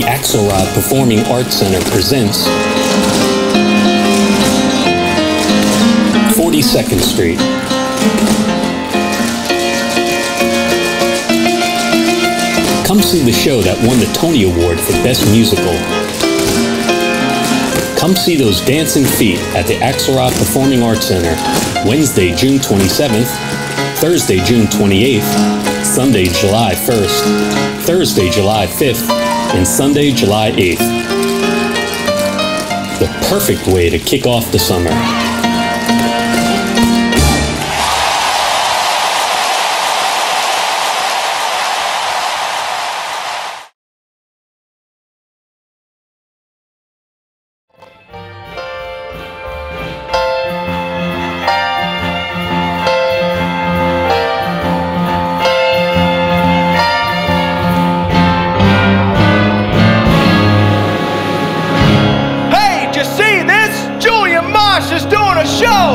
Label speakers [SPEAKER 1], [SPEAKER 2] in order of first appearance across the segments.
[SPEAKER 1] the Axelrod Performing Arts Center presents 42nd Street. Come see the show that won the Tony Award for Best Musical. Come see those dancing feet at the Axelrod Performing Arts Center, Wednesday, June 27th, Thursday, June 28th, Sunday, July 1st, Thursday, July 5th, and Sunday, July 8th. The perfect way to kick off the summer.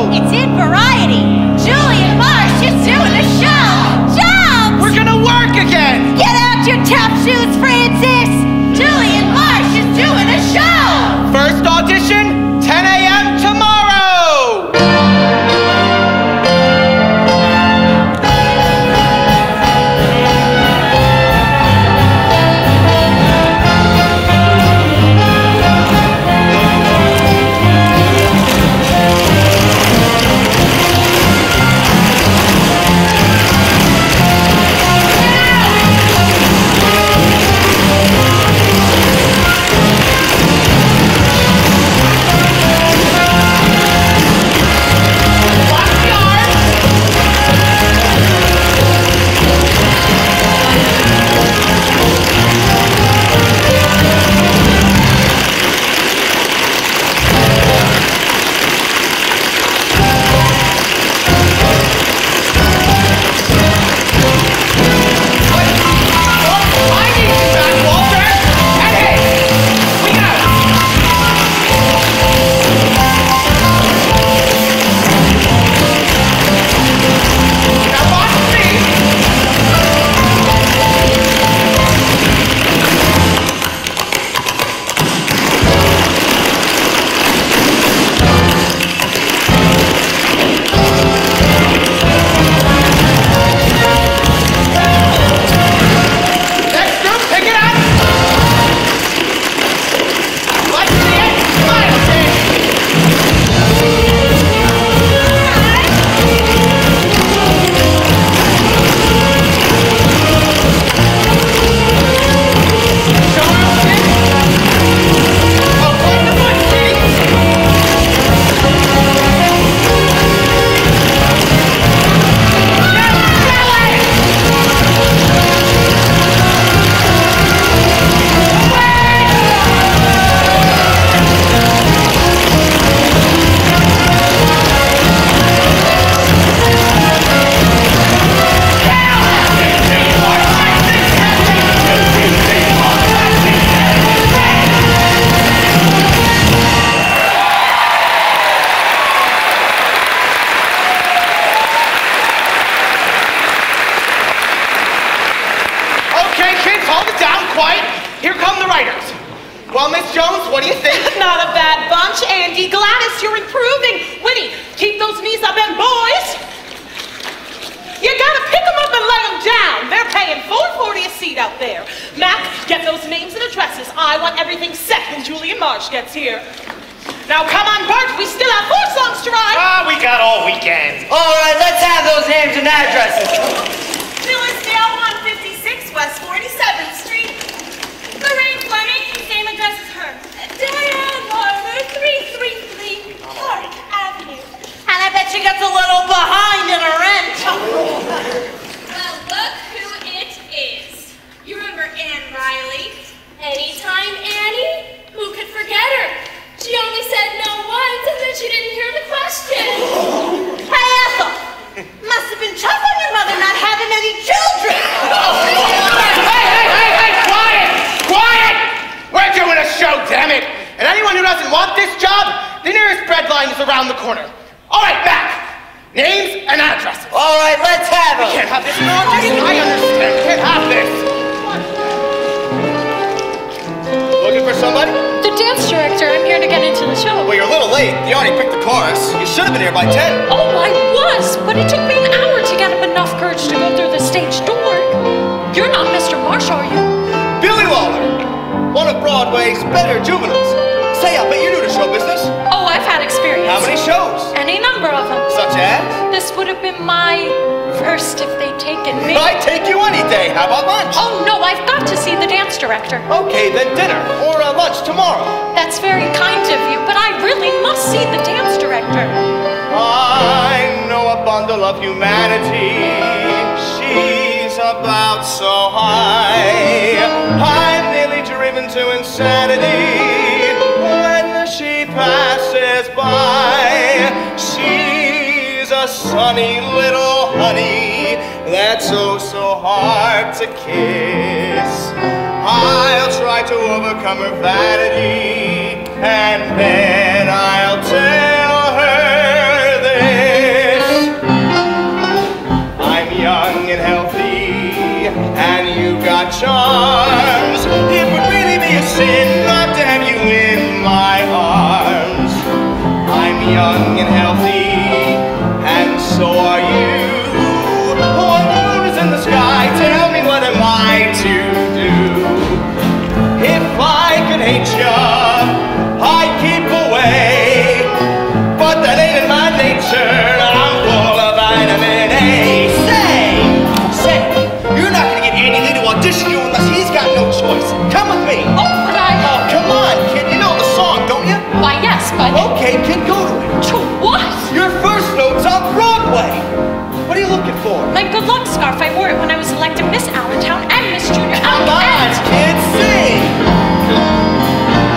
[SPEAKER 2] It's in Variety. Julian Marsh is doing a show. Jobs!
[SPEAKER 3] We're gonna work again!
[SPEAKER 2] Get out your tough shoes, Francis! Julian Marsh is doing a show!
[SPEAKER 3] First audition, 10 a.m. tomorrow! Well, Miss Jones, what do you think?
[SPEAKER 4] Not a bad bunch, Andy. Gladys, you're improving. Winnie, keep those knees up, and boys, you gotta pick them up and lay them down. They're paying $4.40 a seat out there. Mac, get those names and addresses. I want everything set when Julian Marsh gets here. Now, come on, Bert. We still have 4 songs to write.
[SPEAKER 3] We got all weekend.
[SPEAKER 5] All right, let's have those names and addresses.
[SPEAKER 6] Phyllisdale, 156 West 47th Street. Lorraine Fleming, same address as her. Diane Larmer, 333 Park Avenue.
[SPEAKER 2] And I bet she gets a little behind in her rent.
[SPEAKER 6] Well, look who it is. You remember Anne Riley? Anytime Annie? Who could forget her? She only said no once and then she didn't hear the question.
[SPEAKER 2] Hey, Ethel! Must have been tough on your mother not having any children.
[SPEAKER 3] Hey, quiet! Quiet! We're doing a show, damn it! And anyone who doesn't want this job, the nearest bread line is around the corner. All right, back. Names and addresses.
[SPEAKER 5] All right, let's have them.
[SPEAKER 3] We can't have this in audition. I understand. We can't have this.
[SPEAKER 7] dance director. I'm here to get into the show.
[SPEAKER 3] Well, you're a little late. You already picked the chorus. You should have been here by 10.
[SPEAKER 7] Oh, I was, but it took me an hour to get up enough courage to go through the stage door. You're not Mr. Marsh, are you?
[SPEAKER 3] Billy Lawler, one of Broadway's better juveniles. Say, I bet you're new to show business.
[SPEAKER 7] Oh, I've had experience.
[SPEAKER 3] How many shows?
[SPEAKER 7] Any number of them.
[SPEAKER 3] Such as?
[SPEAKER 7] This would have been my first if they'd taken me.
[SPEAKER 3] I'd take you any day. How about lunch?
[SPEAKER 7] Oh, no, I've got to see the dance director.
[SPEAKER 3] Okay, then dinner or lunch tomorrow.
[SPEAKER 7] That's very kind of you, but I really must see the dance director.
[SPEAKER 3] I know a bundle of humanity. She's about so high. I'm nearly driven to insanity when she passes by. She's a sunny little honey that's oh so hard to kiss. I'll try to overcome her vanity, and then I'll tell her this. I'm young and healthy, and you got charms. It would really be a sin not to have you in my arms. I'm young and healthy, and so are you. When the moon is in the sky, tell me what am I to do? If I could hate ya, I'd keep away. But that ain't in my nature, I'm full of vitamin A. Say, you're not gonna get Andy Lee to audition you unless he's got no choice. Come with me.
[SPEAKER 7] Oh, but
[SPEAKER 3] Oh, come on, kid, you know the song, don't you?
[SPEAKER 7] Why, yes, but...
[SPEAKER 3] Okay, kid, go to it.
[SPEAKER 7] To what?
[SPEAKER 3] Your first note's on Broadway. What are you looking for?
[SPEAKER 7] My good luck scarf. I wore it when I was elected Miss Allentown and Miss Junior
[SPEAKER 3] Come on, kid, sing.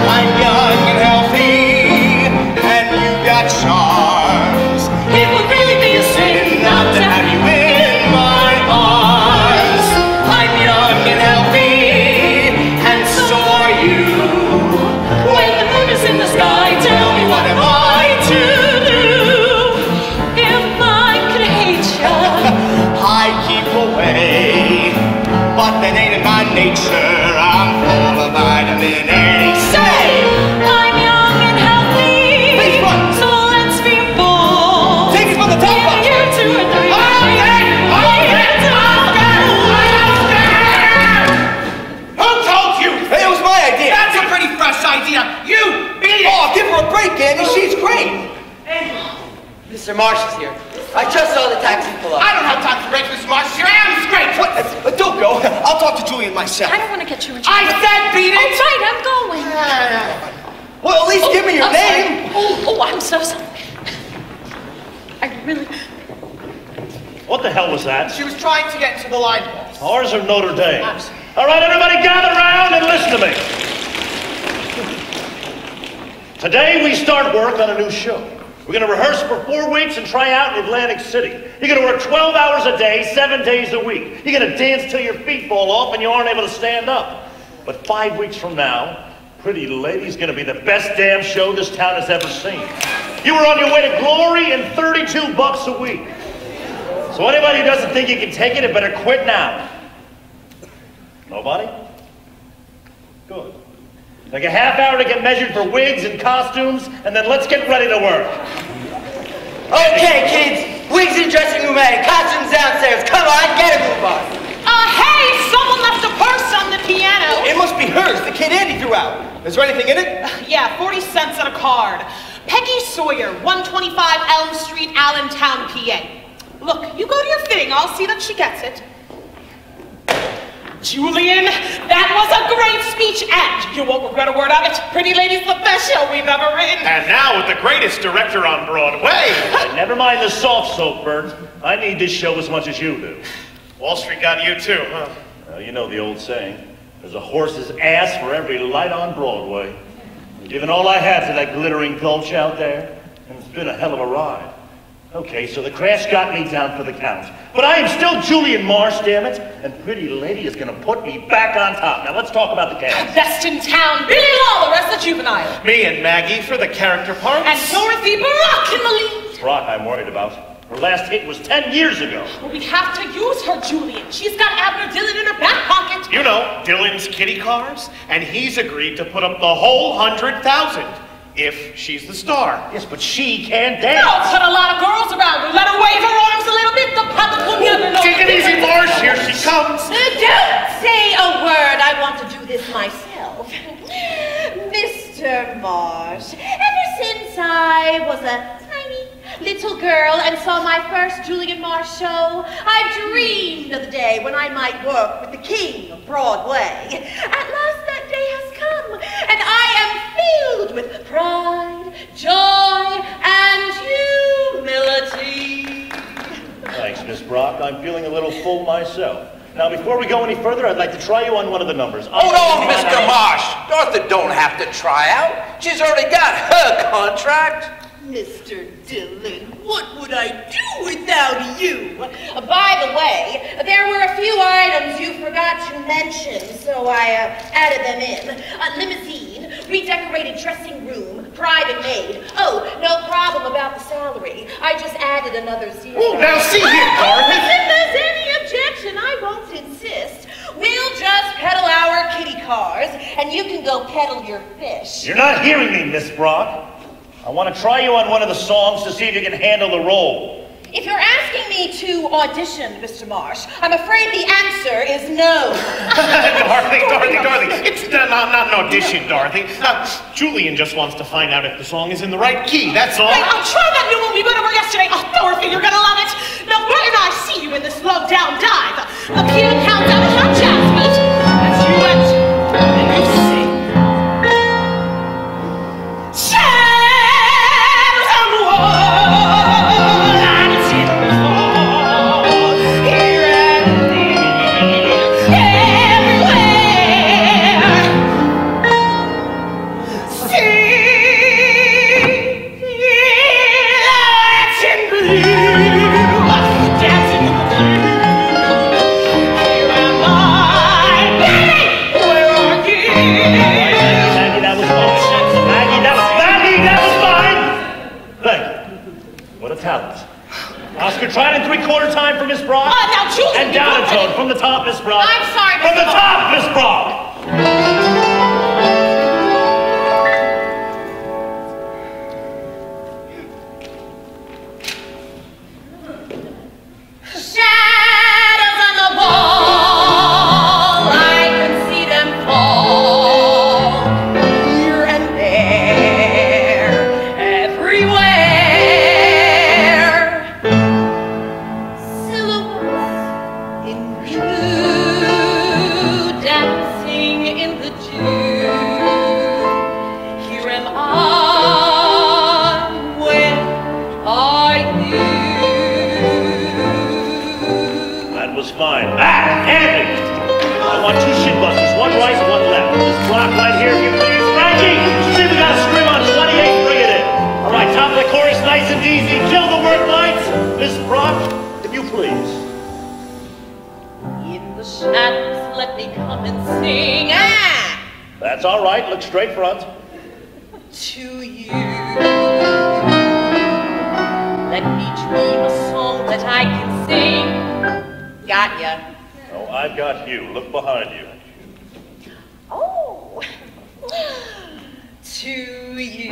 [SPEAKER 3] I'm young and healthy, and you got charms. It would really be a sin not to have you in my arms. I'm young and healthy, and so are you. When the moon is in the sky, tell me what am I to do?
[SPEAKER 7] If I could hate ya.
[SPEAKER 3] I keep away, but that ain't in my nature. I'm full of vitamin A. Say!
[SPEAKER 7] I'm young and healthy.
[SPEAKER 3] Please run.
[SPEAKER 7] So let's be bold.
[SPEAKER 3] Take it from the top
[SPEAKER 7] In a
[SPEAKER 3] up.
[SPEAKER 7] year, 2 or 3.
[SPEAKER 3] Who told you? Hey, it was my idea. That's a pretty fresh idea. You beat it. Oh, give her a break, Andy. She's great.
[SPEAKER 5] Mr. Marsh is here. I just saw the taxi pull up.
[SPEAKER 3] I don't have time for breaks, Mr. Marsh. Your Adam's great. What? Don't go. I'll talk to Julian myself.
[SPEAKER 7] I don't want to get you in trouble.
[SPEAKER 3] I said beat it.
[SPEAKER 7] Oh, right, I'm going.
[SPEAKER 3] Well, at least give me your
[SPEAKER 7] I'm
[SPEAKER 3] name.
[SPEAKER 7] sorry. Oh, I'm so sorry. I really...
[SPEAKER 8] What the hell was that?
[SPEAKER 3] She was trying to get into the line ball.
[SPEAKER 8] Ours or Notre Dame? All right, everybody gather around and listen to me. Today we start work on a new show. We're going to rehearse for 4 weeks and try out in Atlantic City. You're going to work 12 hours a day, 7 days a week. You're going to dance till your feet fall off and you aren't able to stand up. But 5 weeks from now, Pretty Lady's going to be the best damn show this town has ever seen. You were on your way to glory and $32 a week. So anybody who doesn't think you can take it, better quit now. Nobody? Good. Take a half hour to get measured for wigs and costumes, and then let's get ready to work.
[SPEAKER 5] Okay, kids. Wigs in the dressing room ready. Costumes downstairs. Come on, get a move on.
[SPEAKER 4] Hey, someone left a purse on the piano.
[SPEAKER 3] It must be hers. The kid Andy threw out. Is there anything in it?
[SPEAKER 4] Yeah, 40 cents on a card. Peggy Sawyer, 125 Elm Street, Allentown, PA. Look, you go to your fitting. I'll see that she gets it. Julian, that was a great speech, and you won't regret a word of it. Pretty Lady's the best show we've ever written.
[SPEAKER 9] And now with the greatest director on Broadway.
[SPEAKER 8] Never mind the soft soap, Bert. I need this show as much as you do.
[SPEAKER 9] Wall Street got you too, huh?
[SPEAKER 8] Well, you know the old saying. There's a horse's ass for every light on Broadway. I've given all I have to that glittering gulch out there, and it's been a hell of a ride. Okay, so the crash got me down for the count. But I am still Julian Marsh, damn it, and Pretty Lady is gonna put me back on top. Now let's talk about the cast.
[SPEAKER 4] Best in town, Billy Lawler as the juvenile.
[SPEAKER 9] Me and Maggie for the character parts.
[SPEAKER 4] And Dorothy Barak in the lead.
[SPEAKER 8] Brock I'm worried about. Her last hit was 10 years ago.
[SPEAKER 4] Well, we have to use her, Julian. She's got Abner Dillon in her back pocket.
[SPEAKER 9] You know, Dylan's kitty cars, and he's agreed to put up the whole 100,000 if she's the star.
[SPEAKER 8] Yes, but she can't dance.
[SPEAKER 4] No, put a lot of girls around her. Let her wave her arms a little bit. The public will never know.
[SPEAKER 9] Take it easy, Marsh. Here she comes.
[SPEAKER 2] Don't say a word. I want to do this myself. Mr. Marsh, ever since I was a tiny little girl and saw my first Julian Marsh show, I've dreamed of the day when I might work with the king of Broadway. At last that day has come, and I am filled with pride, joy, and humility.
[SPEAKER 8] Thanks, Miss Brock. I'm feeling a little full myself. Now, before we go any further, I'd like to try you on one of the numbers.
[SPEAKER 10] Hold on, Mr. Marsh. Dorothy don't have to try out. She's already got her contract.
[SPEAKER 2] Mr. Dillon, what would I do without you? By the way, there were a few items you forgot to mention, so I added them in. A limousine, redecorated dressing room, private maid. Oh, no problem about the salary. I just added another zero.
[SPEAKER 9] Oh, now see here, Dorothy.
[SPEAKER 2] If there's any objection, I won't insist. We'll just pedal our kitty cars, and you can go pedal your fish.
[SPEAKER 8] You're not hearing me, Miss Brock. I want to try you on one of the songs to see if you can handle the role.
[SPEAKER 2] If you're asking me to audition, Mr. Marsh, I'm afraid the answer is no.
[SPEAKER 9] Dorothy. It's not an audition, Dorothy. Julian just wants to find out if the song is in the right key, that's all.
[SPEAKER 4] Hey, I'll try that new one we went over yesterday. Oh, Dorothy, you're gonna love it. Now, Bert and I see you in this low-down dive. The piano counts out your jazz beat as you enter and you sing. Shadows on the wall, and it's in the fall, here and there, everywhere. See, lights in blue, dancing in the blue. Here am I, baby, where are you?
[SPEAKER 8] Maggie, that was fine. Maggie, that was fine. Thank you. What a talent. Oscar, try it in 3/4 time for Miss Brock.
[SPEAKER 4] Now, Julian,
[SPEAKER 8] And down a tone from the top, Miss Brock.
[SPEAKER 4] I'm sorry,
[SPEAKER 8] From the
[SPEAKER 4] Mr.
[SPEAKER 8] top, Miss Brock.
[SPEAKER 2] Shadows on the wall, I can see them fall, here and there, everywhere. Silhouettes in blue, dancing in the dew. Here am I, where are you?
[SPEAKER 8] That was fine. Andy! I want 2 shin busters, one right and one left. Miss Brock right here, if you please. Frankie! See if we got a scream on 28, bring it in. All right, top of the chorus, nice and easy. Kill the word lines. Miss Brock, if you please.
[SPEAKER 2] In the shadows, let me come and sing
[SPEAKER 8] That's all right, look straight front.
[SPEAKER 2] to you. Let me dream a song that I can sing. Got ya.
[SPEAKER 8] Oh, I've got you. Look behind you.
[SPEAKER 2] Oh, to you.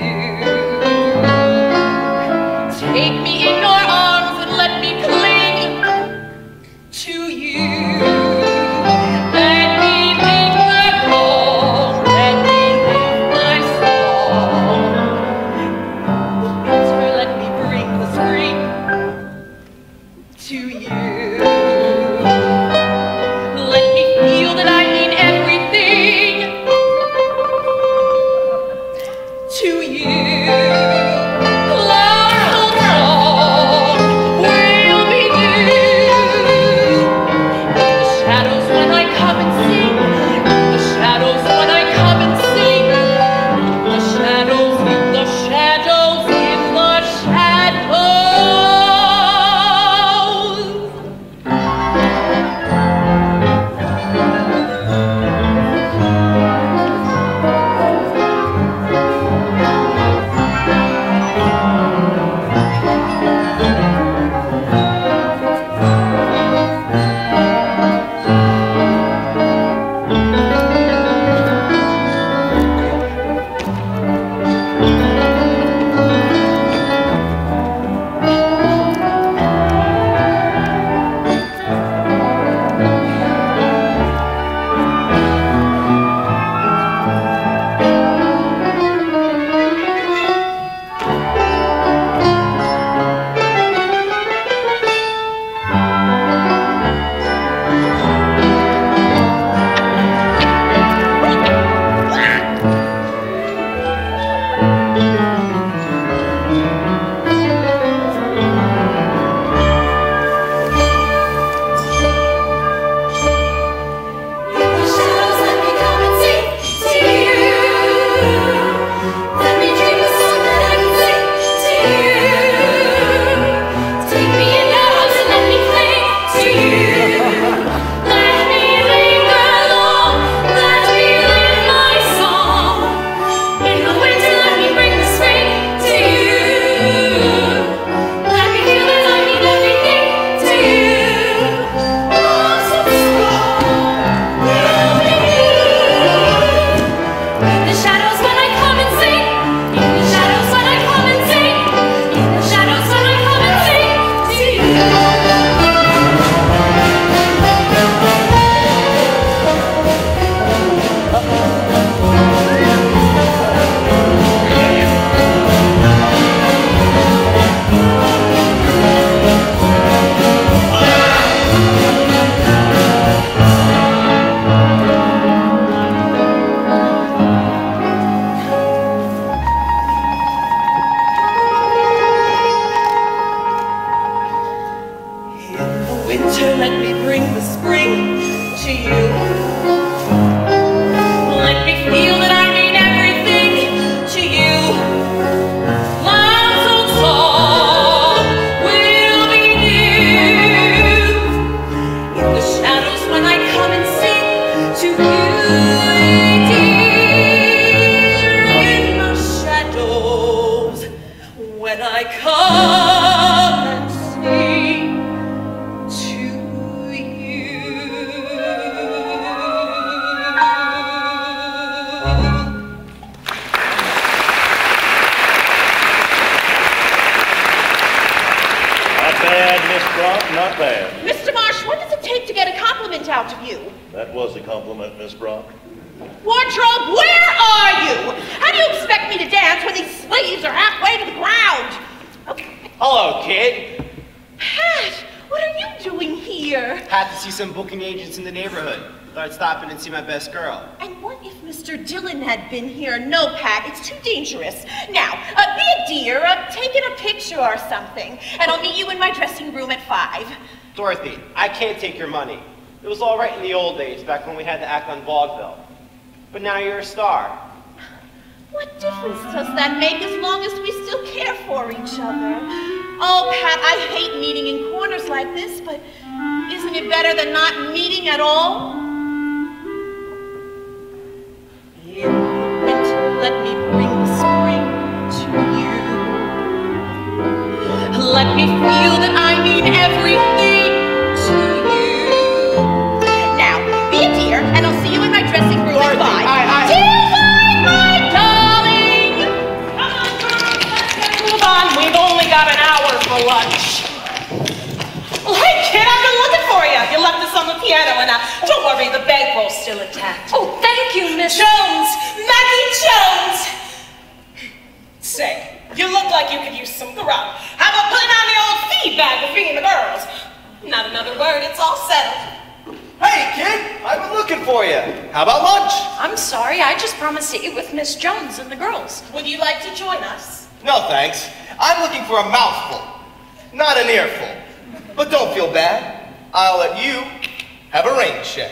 [SPEAKER 2] Take me in your arms and let me cling to you. Let me linger long, let me live my song. Winter, let me bring the spring to you. Let me feel that I mean everything to you. Love so strong will be new. In the shadows when I come and sing, in the shadows when I come and sing, in the shadows, in the shadows, in the shadows.
[SPEAKER 4] Winter, let me bring the spring to you. Let me feel that I mean everything to you. Love's old song will be new in the shadows when I come and sing to you, dear. In the shadows when I come and sing to you.
[SPEAKER 8] Not bad, Miss Brock, not bad.
[SPEAKER 2] Mr. Marsh, what does it take to get a compliment out of you?
[SPEAKER 8] That was a compliment, Miss Brock.
[SPEAKER 2] Wardrobe, where are you? How do you expect me to dance when these sleeves are halfway to the ground? Okay.
[SPEAKER 5] Hello, kid.
[SPEAKER 2] Pat, what are you doing here?
[SPEAKER 5] Had to see some booking agents in the neighborhood. Thought I'd stop in and see my best girl.
[SPEAKER 2] And what if Mr. Dillon had been here? No, Pat, it's too dangerous. Now, be a dear, take in a picture or something, and I'll meet you in my dressing room at 5.
[SPEAKER 5] Dorothy, I can't take your money. It was all right in the old days, back when we had to act on vaudeville. But now you're a star.
[SPEAKER 2] What difference does that make as long as we still care for each other? Oh, Pat, I hate meeting in corners like this, but isn't it better than not meeting at all? In the winter, let me bring the spring to you. Let me feel that I mean everything to you. Now, be a dear, and I'll see you in my dressing room at 5. My darling!
[SPEAKER 4] Come on, girls, let's get a move on. We've only got an hour for lunch. Well, hey, kid, I've been looking for you. You left us on the piano, and don't worry, the bankroll's still intact.
[SPEAKER 7] Oh, thank you, Miss
[SPEAKER 4] Jones! Maggie Jones! Say, you look like you could use some grub. How about putting on the old feed bag to feed the girls? Not another word, it's all settled.
[SPEAKER 3] Hey, kid, I've been looking for you. How about lunch?
[SPEAKER 7] I'm sorry, I just promised to eat with Miss Jones and the girls.
[SPEAKER 4] Would you like to join us?
[SPEAKER 3] No, thanks. I'm looking for a mouthful, not an earful. But don't feel bad. I'll let you have a rain check.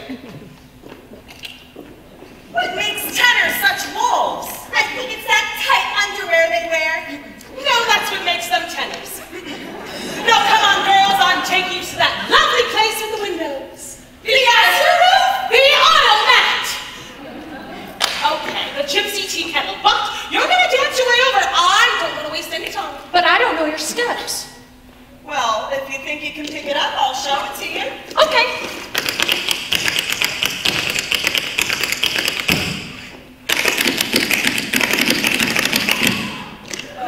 [SPEAKER 4] What makes tenors such wolves?
[SPEAKER 2] I think it's that tight underwear they wear.
[SPEAKER 4] No, that's what makes them tenors. No, come on, girls, I'll take you to that lovely place with the windows. The Azure Roof, the Automat. Okay, the Gypsy Tea Kettle, but you're gonna dance your way over. I don't want to waste any time.
[SPEAKER 7] But I don't know your steps.
[SPEAKER 4] Well, if you think you can pick it up, I'll show it to you.
[SPEAKER 7] Okay.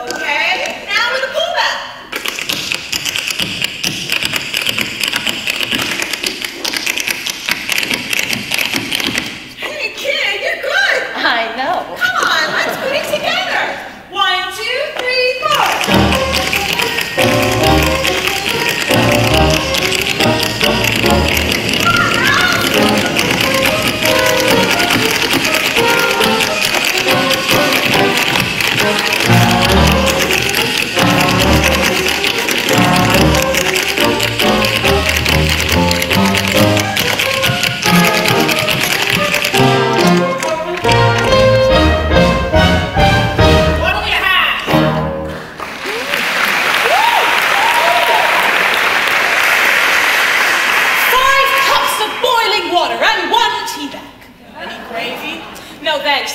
[SPEAKER 4] Okay, now with the pullback. Hey, kid, you're good.
[SPEAKER 7] I know.
[SPEAKER 4] Come on, let's put it together. 1, 2, 3, 4.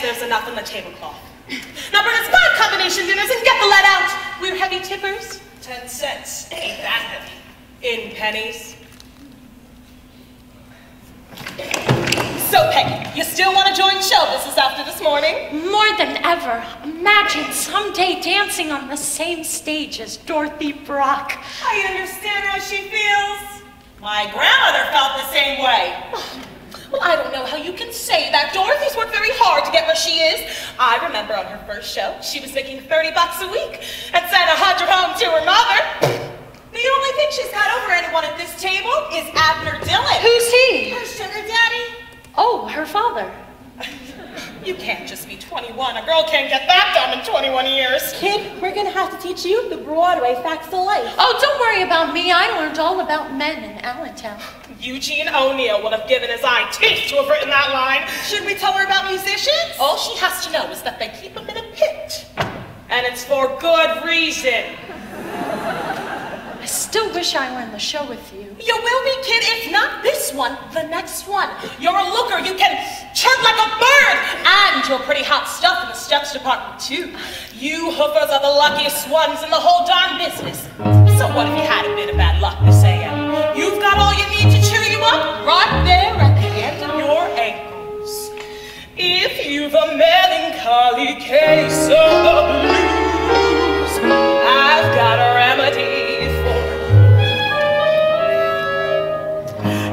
[SPEAKER 4] There's enough on the tablecloth. Now bring us 5 combination dinners and get the lead out. We're heavy tippers. 10 cents. Ain't that heavy. In pennies. So, Peggy, you still want to join show business after this morning?
[SPEAKER 7] More than ever. Imagine someday dancing on the same stage as Dorothy Brock.
[SPEAKER 4] I understand how she feels. My grandmother felt the same way. Well, I don't know how you can say that. Dorothy's worked very hard to get where she is. I remember on her first show, she was making $30 a week and sent 100 home to her mother. The only thing she's got over anyone at this table is Abner Dillon.
[SPEAKER 7] Who's he?
[SPEAKER 4] Her sugar daddy.
[SPEAKER 7] Oh, her father.
[SPEAKER 4] You can't just be 21. A girl can't get that done in 21 years.
[SPEAKER 2] Kid, we're gonna have to teach you the Broadway facts of life.
[SPEAKER 7] Oh, don't worry about me. I learned all about men in Allentown.
[SPEAKER 4] Eugene O'Neill would have given his eye teeth to have written that line. Should we tell her about musicians? All she has to know is that they keep them in a pit. And it's for good reason.
[SPEAKER 7] I still wish I were in the show with you.
[SPEAKER 4] You will be, kid. If not this one, the next one. You're a looker. You can chirp like a bird. And you're pretty hot stuff in the steps department, too. You hoofers are the luckiest ones in the whole darn business. So what if you had a bit of bad luck this AM? You've got all you need to cheer you up right there at the end of your ankles. If you've a melancholy case of the blues, I've got a remedy.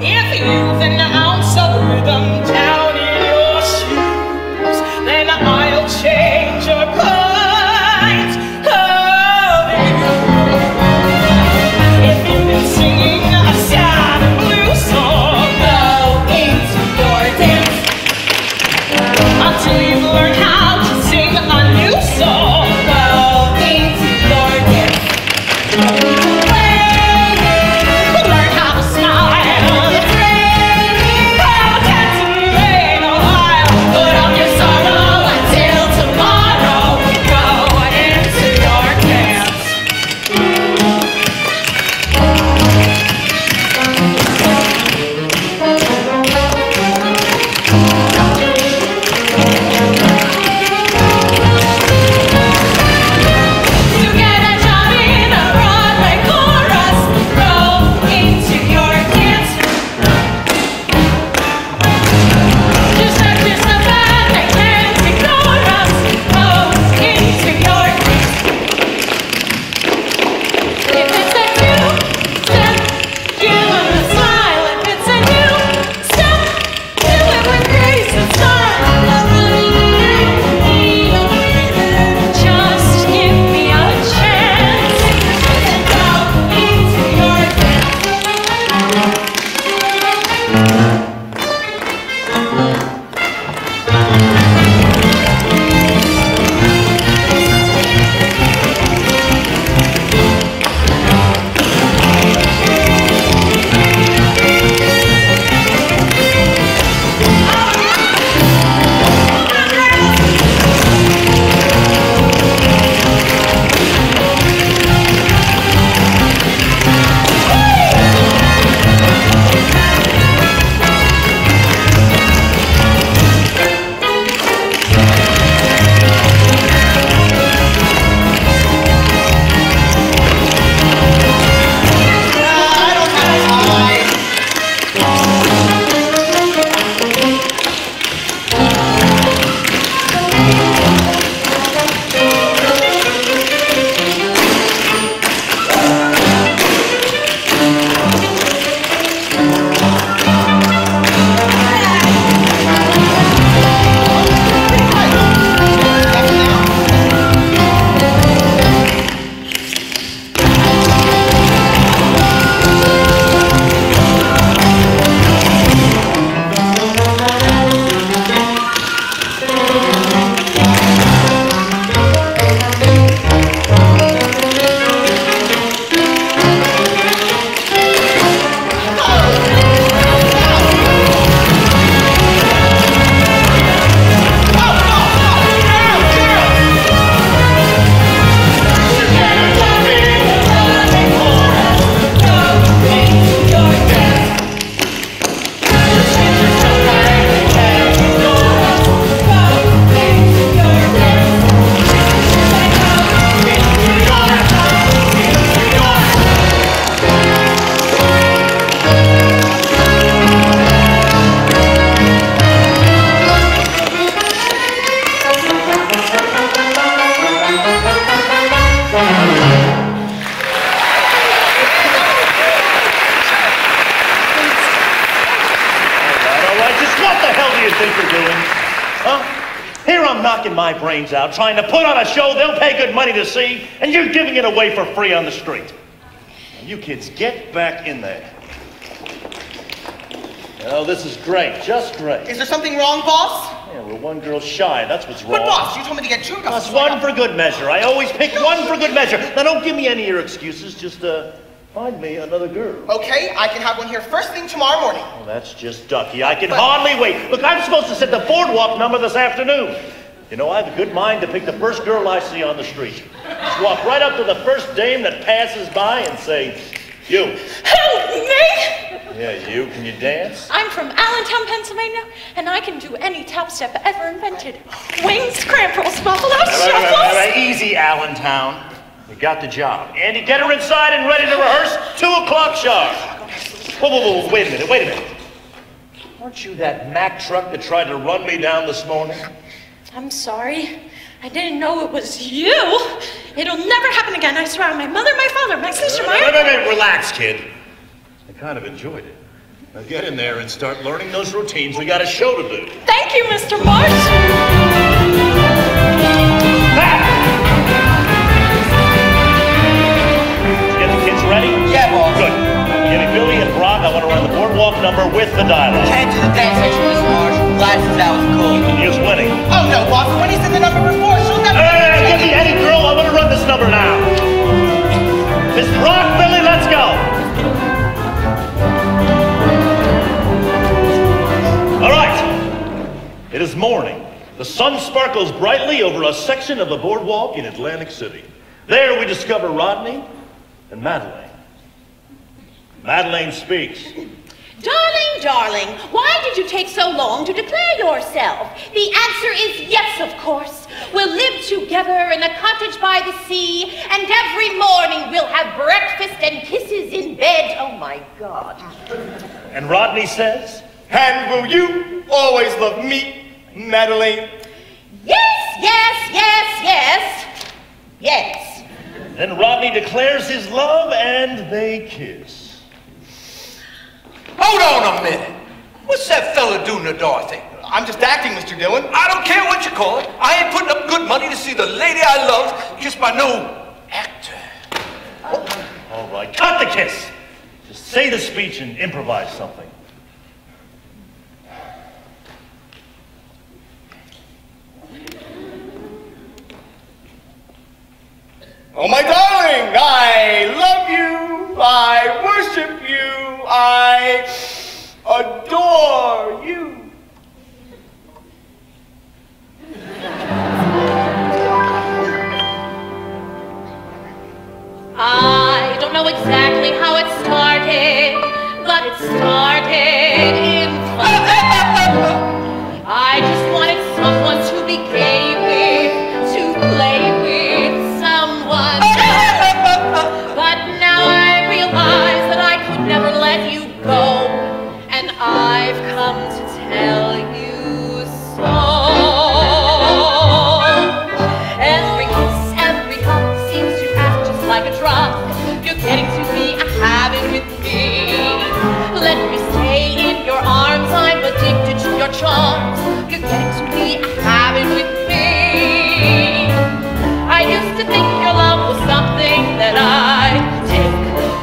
[SPEAKER 4] If you've an ounce of rhythm down in your shoes, then I'll change your point of view. If you've been singing a sad blues song, go into your dance until you've learned how to sing a new song. Go into your dance. Learn how to smile.
[SPEAKER 8] knocking my brains out, trying to put on a show they'll pay good money to see, and you're giving it away for free on the street. You kids, get back in there. Oh, this is great, just great.
[SPEAKER 11] Is there something wrong, boss?
[SPEAKER 8] Yeah, We're one girl shy, that's what's wrong.
[SPEAKER 3] But boss, you told me to get two girls.
[SPEAKER 8] That's one for good measure. I always pick one for good measure. Now don't give me any of your excuses, just find me another girl.
[SPEAKER 3] Okay, I can have one here first thing tomorrow morning.
[SPEAKER 8] Well, that's just ducky. I can hardly wait. Look, I'm supposed to set the boardwalk number this afternoon. You know, I have a good mind to pick the first girl I see on the street. Just walk right up to the first dame that passes by and say, you.
[SPEAKER 7] Help me!
[SPEAKER 8] Yeah, you. Can you dance?
[SPEAKER 7] I'm from Allentown, Pennsylvania, and I can do any tap step ever invented. Wings, cramp rolls, buffalo shuffles.
[SPEAKER 8] All right, easy, Allentown. You got the job. Andy, get her inside and ready to rehearse. 2 o'clock sharp. Whoa, wait a minute. Aren't you that Mack truck that tried to run me down this morning?
[SPEAKER 7] I'm sorry. I didn't know it was you. It'll never happen again. I swear on my mother, my father, my sister, my...
[SPEAKER 8] Relax, kid. I kind of enjoyed it. Now get in there and start learning those routines. We got a show to do.
[SPEAKER 7] Thank you, Mr. March.
[SPEAKER 8] Get the kids ready?
[SPEAKER 3] Yeah, boss.
[SPEAKER 8] Good. Give me Billy and Brock. I want to run the boardwalk number with the dialogue.
[SPEAKER 3] Can't do the dance section, Mr. Marsh. Glasses out was cool.
[SPEAKER 8] Here's winning.
[SPEAKER 3] Oh, no, boss. When he's in the number before, she'll never...
[SPEAKER 8] Hey, give me any girl. I want to run this number now. Miss Brock, Billy, let's go. All right. It is morning. The sun sparkles brightly over a section of the boardwalk in Atlantic City. There we discover Rodney and Madeleine. Madeleine speaks.
[SPEAKER 2] Darling, why did you take so long to declare yourself? The answer is yes, of course. We'll live together in a cottage by the sea, and every morning we'll have breakfast and kisses in bed. Oh, my God.
[SPEAKER 8] And Rodney says,
[SPEAKER 3] And will you always love me, Madeleine?
[SPEAKER 2] Yes.
[SPEAKER 8] Then Rodney declares his love, and they kiss.
[SPEAKER 10] Hold on a minute. What's that fella doing to Dorothy?
[SPEAKER 3] I'm just acting, Mr. Dillon.
[SPEAKER 10] I don't care what you call it. I ain't putting up good money to see the lady I love kissed by no actor.
[SPEAKER 8] All right, cut the kiss. Just say the speech and improvise something.
[SPEAKER 3] Oh, my darling, I love you, I worship you, I adore you.
[SPEAKER 2] I don't know exactly how it started, but it started in fun. I just wanted someone to be gay with, to play with someone. But now I realize that I could never let you go, and I've come to tell you so. Every kiss, every hug seems to act just like a drug. You're getting to be a habit with me. Let me stay in your arms, I'm addicted to your charms. You're getting to be a habit with me. I used to think your love was something that I'd take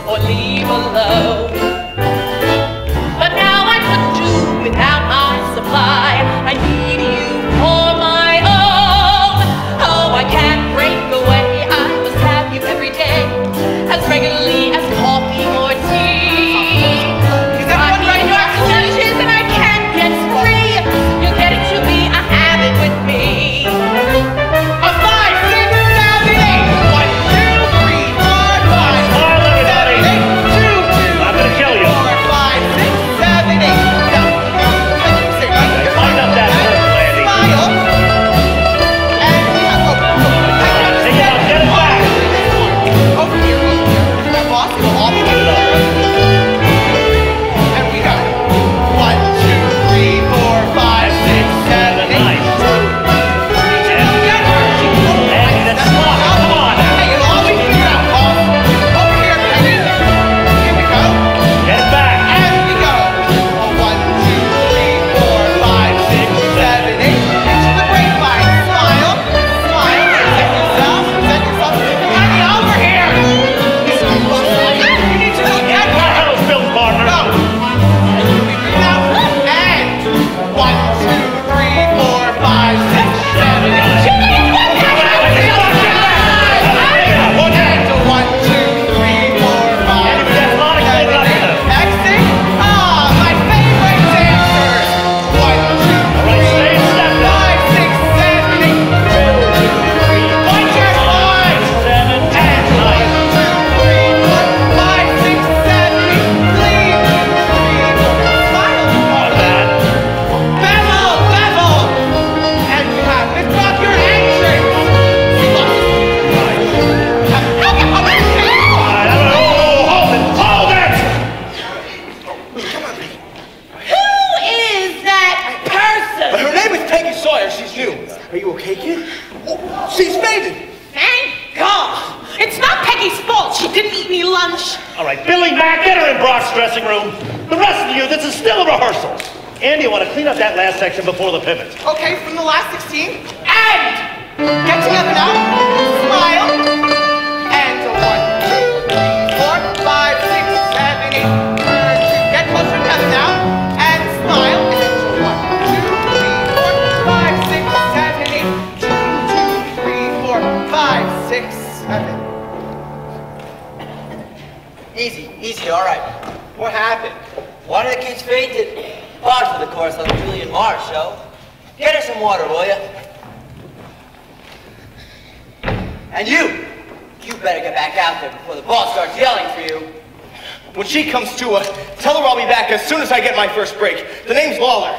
[SPEAKER 2] or leave alone. But now I couldn't do without my supply. I need you for my own. Oh, I can't break away. I must have you every day, as regularly as coffee or tea. I need your clutches and I can't get free.
[SPEAKER 8] The rest of you, this is still a rehearsal. Andy, you want to clean up that last section before the pivot.
[SPEAKER 3] Okay, from the last 16. And get together now. Smile. And 1, 2, 3, 4, 5, 6, 7, 8. Get closer together now. And smile. And 1, 2, 3, 4, 5, 6, 7, 8. 2, 3, 4, 5, 6, 7.
[SPEAKER 10] Easy, all right.
[SPEAKER 5] What happened?
[SPEAKER 10] One of the kids fainted. Hard for the chorus on the Julian Marsh show. Get her some water, will ya? And you better get back out there before the boss starts yelling for you.
[SPEAKER 3] When she comes to, tell her I'll be back as soon as I get my first break. The name's Lawler.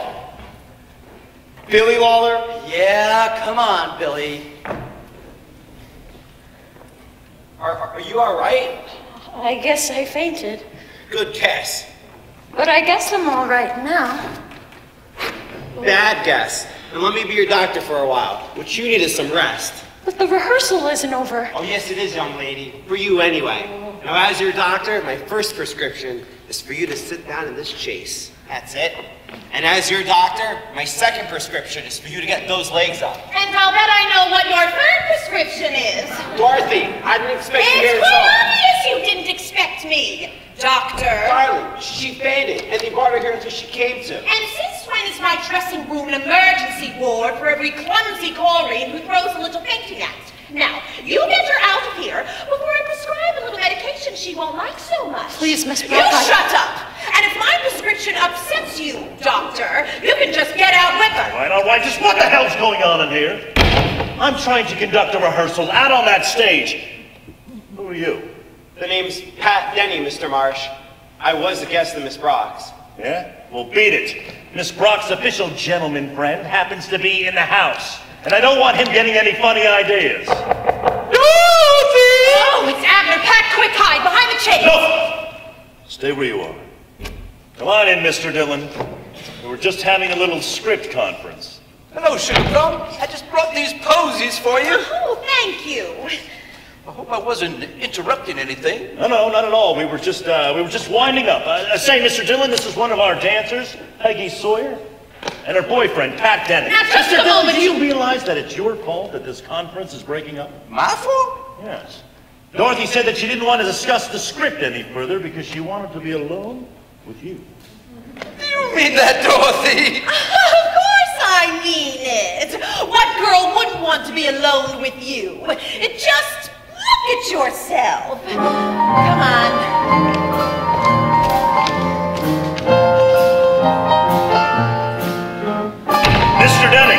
[SPEAKER 3] Billy Lawler?
[SPEAKER 10] Yeah, come on, Billy. Are you all right?
[SPEAKER 7] I guess I fainted.
[SPEAKER 5] Good guess.
[SPEAKER 7] But I guess I'm all right now.
[SPEAKER 5] Bad guess. And let me be your doctor for a while. What you need is some rest.
[SPEAKER 7] But the rehearsal isn't over.
[SPEAKER 5] Oh, yes, it is, young lady. For you, anyway. Now, as your doctor, my first prescription is for you to sit down in this chaise. That's it. And as your doctor, my second prescription is for you to get those legs up.
[SPEAKER 2] And I'll bet I know what your third prescription is.
[SPEAKER 5] Dorothy, I didn't expect to hear
[SPEAKER 2] It's
[SPEAKER 5] this all.
[SPEAKER 2] obvious you didn't expect me, Doctor.
[SPEAKER 5] Darling, she fainted, and they brought her here until she came to.
[SPEAKER 2] And since when is my dressing room an emergency ward for every clumsy Corrine who throws a little fainting act? Now, you get her out of here before I prescribe a little medication she won't like so much.
[SPEAKER 7] Please, Miss
[SPEAKER 2] You
[SPEAKER 7] Brock.
[SPEAKER 2] shut up! And if my prescription upsets you, Doctor, you can just get out with her.
[SPEAKER 8] All right, just what the hell's going on in here? I'm trying to conduct a rehearsal out on that stage. Who are you?
[SPEAKER 5] The name's Pat Denny, Mr. Marsh. I was a guest of Miss Brock's.
[SPEAKER 8] Yeah? Well, beat it. Miss Brock's official gentleman friend happens to be in the house. And I don't want him getting any funny ideas.
[SPEAKER 2] Oh, it's Abner. Pat, quick, hide behind the chaise.
[SPEAKER 8] No! Stay where you are. Come on in, Mr. Dillon. We were just having a little script conference.
[SPEAKER 10] Hello, Sugar Plum. I just brought these posies for you.
[SPEAKER 2] Oh, thank you.
[SPEAKER 10] I hope I wasn't interrupting anything.
[SPEAKER 8] No, not at all. We were just winding up. Say, Mr. Dillon, this is one of our dancers, Peggy Sawyer, and her boyfriend, Pat Denny.
[SPEAKER 2] Now, just
[SPEAKER 8] Mr.
[SPEAKER 2] a
[SPEAKER 8] Dillon,
[SPEAKER 2] moment.
[SPEAKER 8] do you realize that it's your fault that this conference is breaking up?
[SPEAKER 10] My fault?
[SPEAKER 8] Yes. Dorothy said that she didn't want to discuss the script any further because she wanted to be alone with you.
[SPEAKER 10] Do you mean that, Dorothy?
[SPEAKER 2] Of course I mean it. What girl wouldn't want to be alone with you? Just look at yourself. Come on.
[SPEAKER 8] Mr. Denny,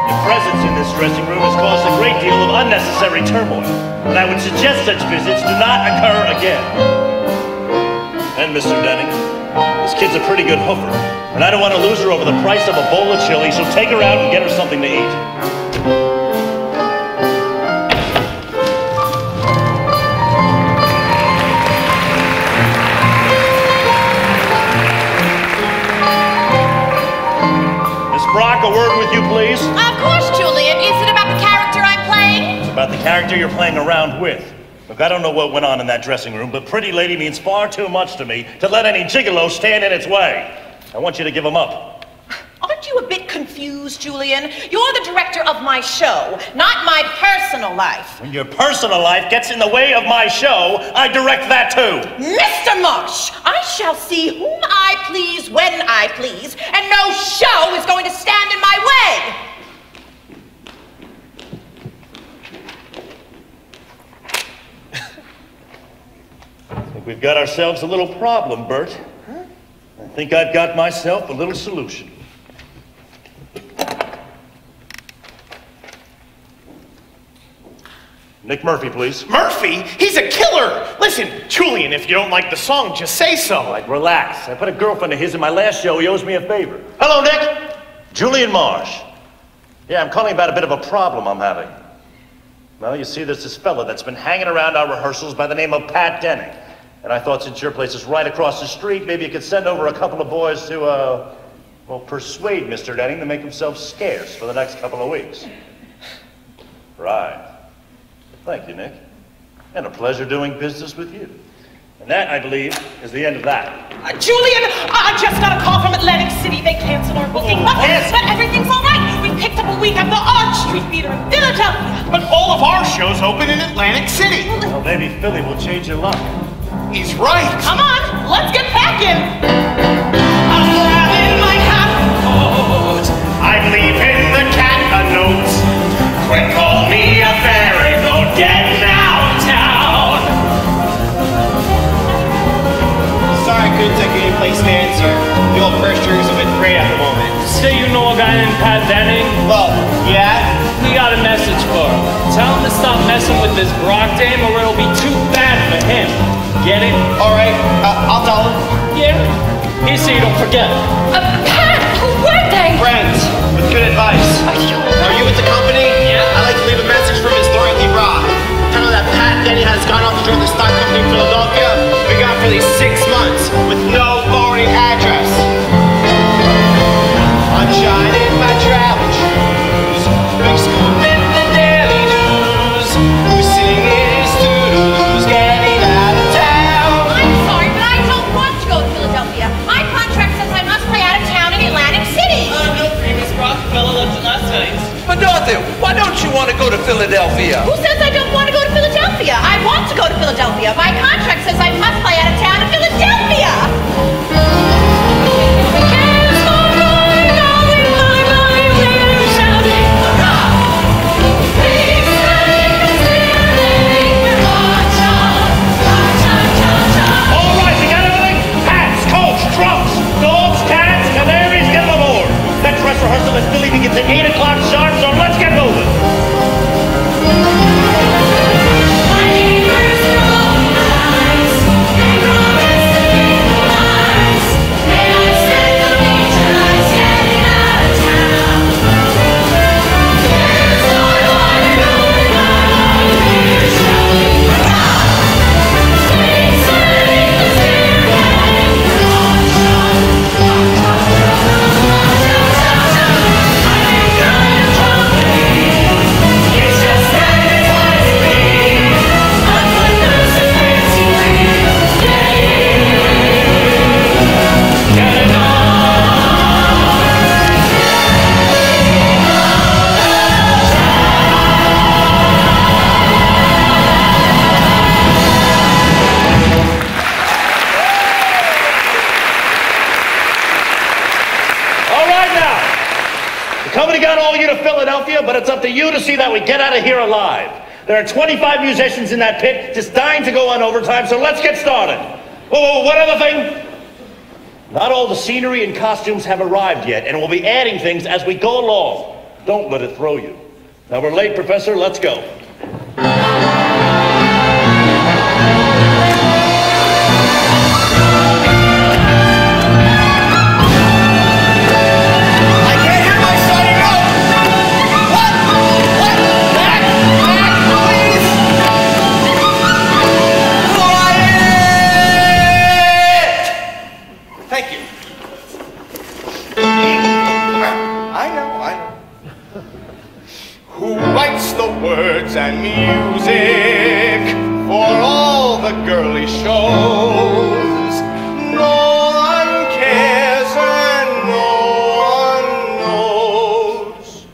[SPEAKER 8] your presence in this dressing room has caused a great deal of unnecessary turmoil, and I would suggest such visits do not occur again. And Mr. Denny, this kid's a pretty good hoofer, and I don't want to lose her over the price of a bowl of chili, so take her out and get her something to eat. Brock, a word with you, please.
[SPEAKER 2] Of course, Julian. Is it about the character I'm playing?
[SPEAKER 8] It's about the character you're playing around with. Look, I don't know what went on in that dressing room, but pretty lady means far too much to me to let any gigolo stand in its way. I want you to give him up.
[SPEAKER 2] Aren't you a bit confused, Julian? You're the director of my show, not my personal life.
[SPEAKER 8] When your personal life gets in the way of my show, I direct that too.
[SPEAKER 2] Mr. Marsh, I shall see whom I please when I please, and no show is going to stand in my way.
[SPEAKER 8] I think we've got ourselves a little problem, Bert. I think I've got myself a little solution. Nick Murphy, please.
[SPEAKER 9] Murphy? He's a killer! Listen, Julian, if you don't like the song, just say so.
[SPEAKER 8] Like, relax. I put a girlfriend of his in my last show. He owes me a favor.
[SPEAKER 9] Hello, Nick.
[SPEAKER 8] Julian Marsh. Yeah, I'm calling about a bit of a problem I'm having. Well, you see, there's this fella that's been hanging around our rehearsals by the name of Pat Denny. And I thought since your place is right across the street, maybe you could send over a couple of boys to, well, persuade Mr. Denny to make himself scarce for the next couple of weeks. Right. Thank you, Nick. And a pleasure doing business with you. And that, I believe, is the end of that.
[SPEAKER 4] Julian, I just got a call from Atlantic City. They canceled our booking, but everything's all right. We picked up a week at the Arch Street Theater in Philadelphia.
[SPEAKER 9] But all of our shows open in Atlantic City.
[SPEAKER 8] Well, maybe Philly will change your luck.
[SPEAKER 9] He's right.
[SPEAKER 4] Come on, let's get packing. I'm grabbing my hat coat.
[SPEAKER 9] I'm leaving the cat a note. Quick, call me a ferry boat getting out of town.
[SPEAKER 5] Sorry I couldn't take any place stands here. The old first year's a bit great at the moment.
[SPEAKER 11] Say you know a guy named Pat Denning?
[SPEAKER 5] Well, yeah?
[SPEAKER 11] We got a message for him. Tell him to stop messing with this Brock dame or it'll be too bad for him. Get it?
[SPEAKER 5] Alright, I'll tell him.
[SPEAKER 11] Yeah? Here, so you don't forget.
[SPEAKER 7] Pat, who were they?
[SPEAKER 5] Friends, with good advice. Are you with the company?
[SPEAKER 11] Yeah.
[SPEAKER 5] I'd like to leave a message from Miss Dorothy Brock. Tell her that Pat Denny has gone off to join the stock company in Philadelphia. Been gone for at least 6 months with no forwarding address. I'm shining my travel shoes. Big scoop in the daily news. We're singing his to-dos, getting out of town.
[SPEAKER 2] I'm sorry, but I don't want to go to Philadelphia. My contract says I must play out of town in Atlantic City.
[SPEAKER 11] No, previous Rockefeller left it last night.
[SPEAKER 10] But Dorothy, why don't you want to go to Philadelphia?
[SPEAKER 2] Who says I don't want to go to Philadelphia? I want to go to Philadelphia. My contract says I must play out of town in Philadelphia.
[SPEAKER 8] All right, we got everything? Hats, coats, trunks, dogs, cats, canaries, get them aboard. That dress rehearsal at Philly begins at 8 o'clock sharp, so let's get moving. But it's up to you to see that we get out of here alive. There are 25 musicians in that pit just dying to go on overtime, so let's get started. Oh, one other thing. Not all the scenery and costumes have arrived yet, and we'll be adding things as we go along. Don't let it throw you. Now we're late, Professor. Let's go.
[SPEAKER 3] Words and music for all the girly shows. No one cares and no one knows.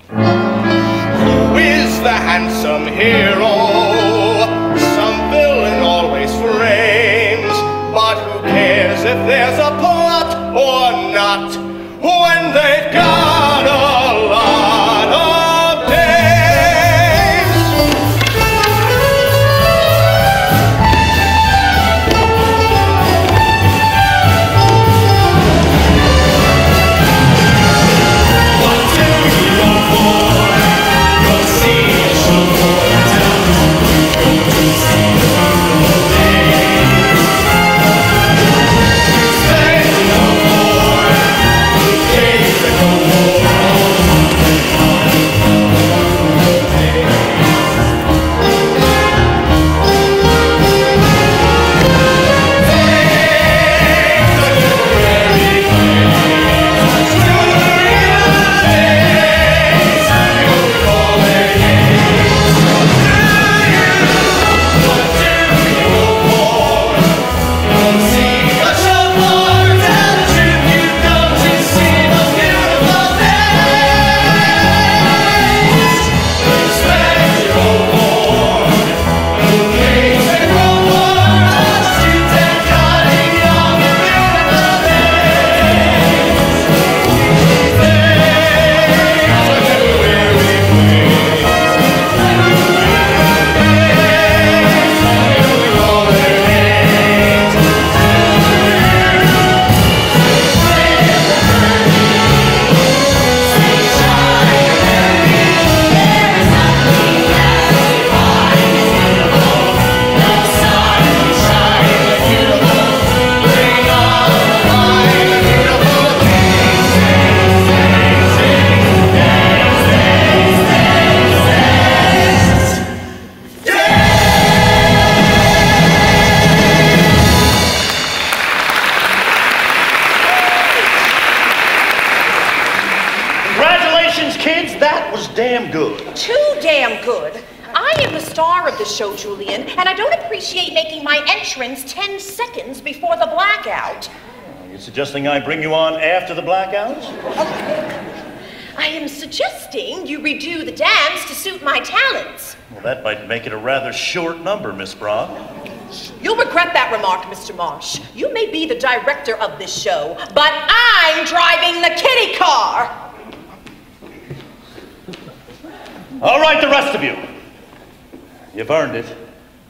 [SPEAKER 3] Who is the handsome hero? Some villain always frames, but who cares if there's a plot or not? When they've got a lot of
[SPEAKER 8] good.
[SPEAKER 2] Too damn good. I am the star of the show, Julian, and I don't appreciate making my entrance 10 seconds before the blackout.
[SPEAKER 8] Are you suggesting I bring you on after the blackout?
[SPEAKER 2] I am suggesting you redo the dance to suit my talents.
[SPEAKER 8] Well, that might make it a rather short number, Miss Brock.
[SPEAKER 2] You'll regret that remark, Mr. Marsh. You may be the director of this show, but I'm driving the kitty car.
[SPEAKER 8] All right, the rest of you. You've earned it.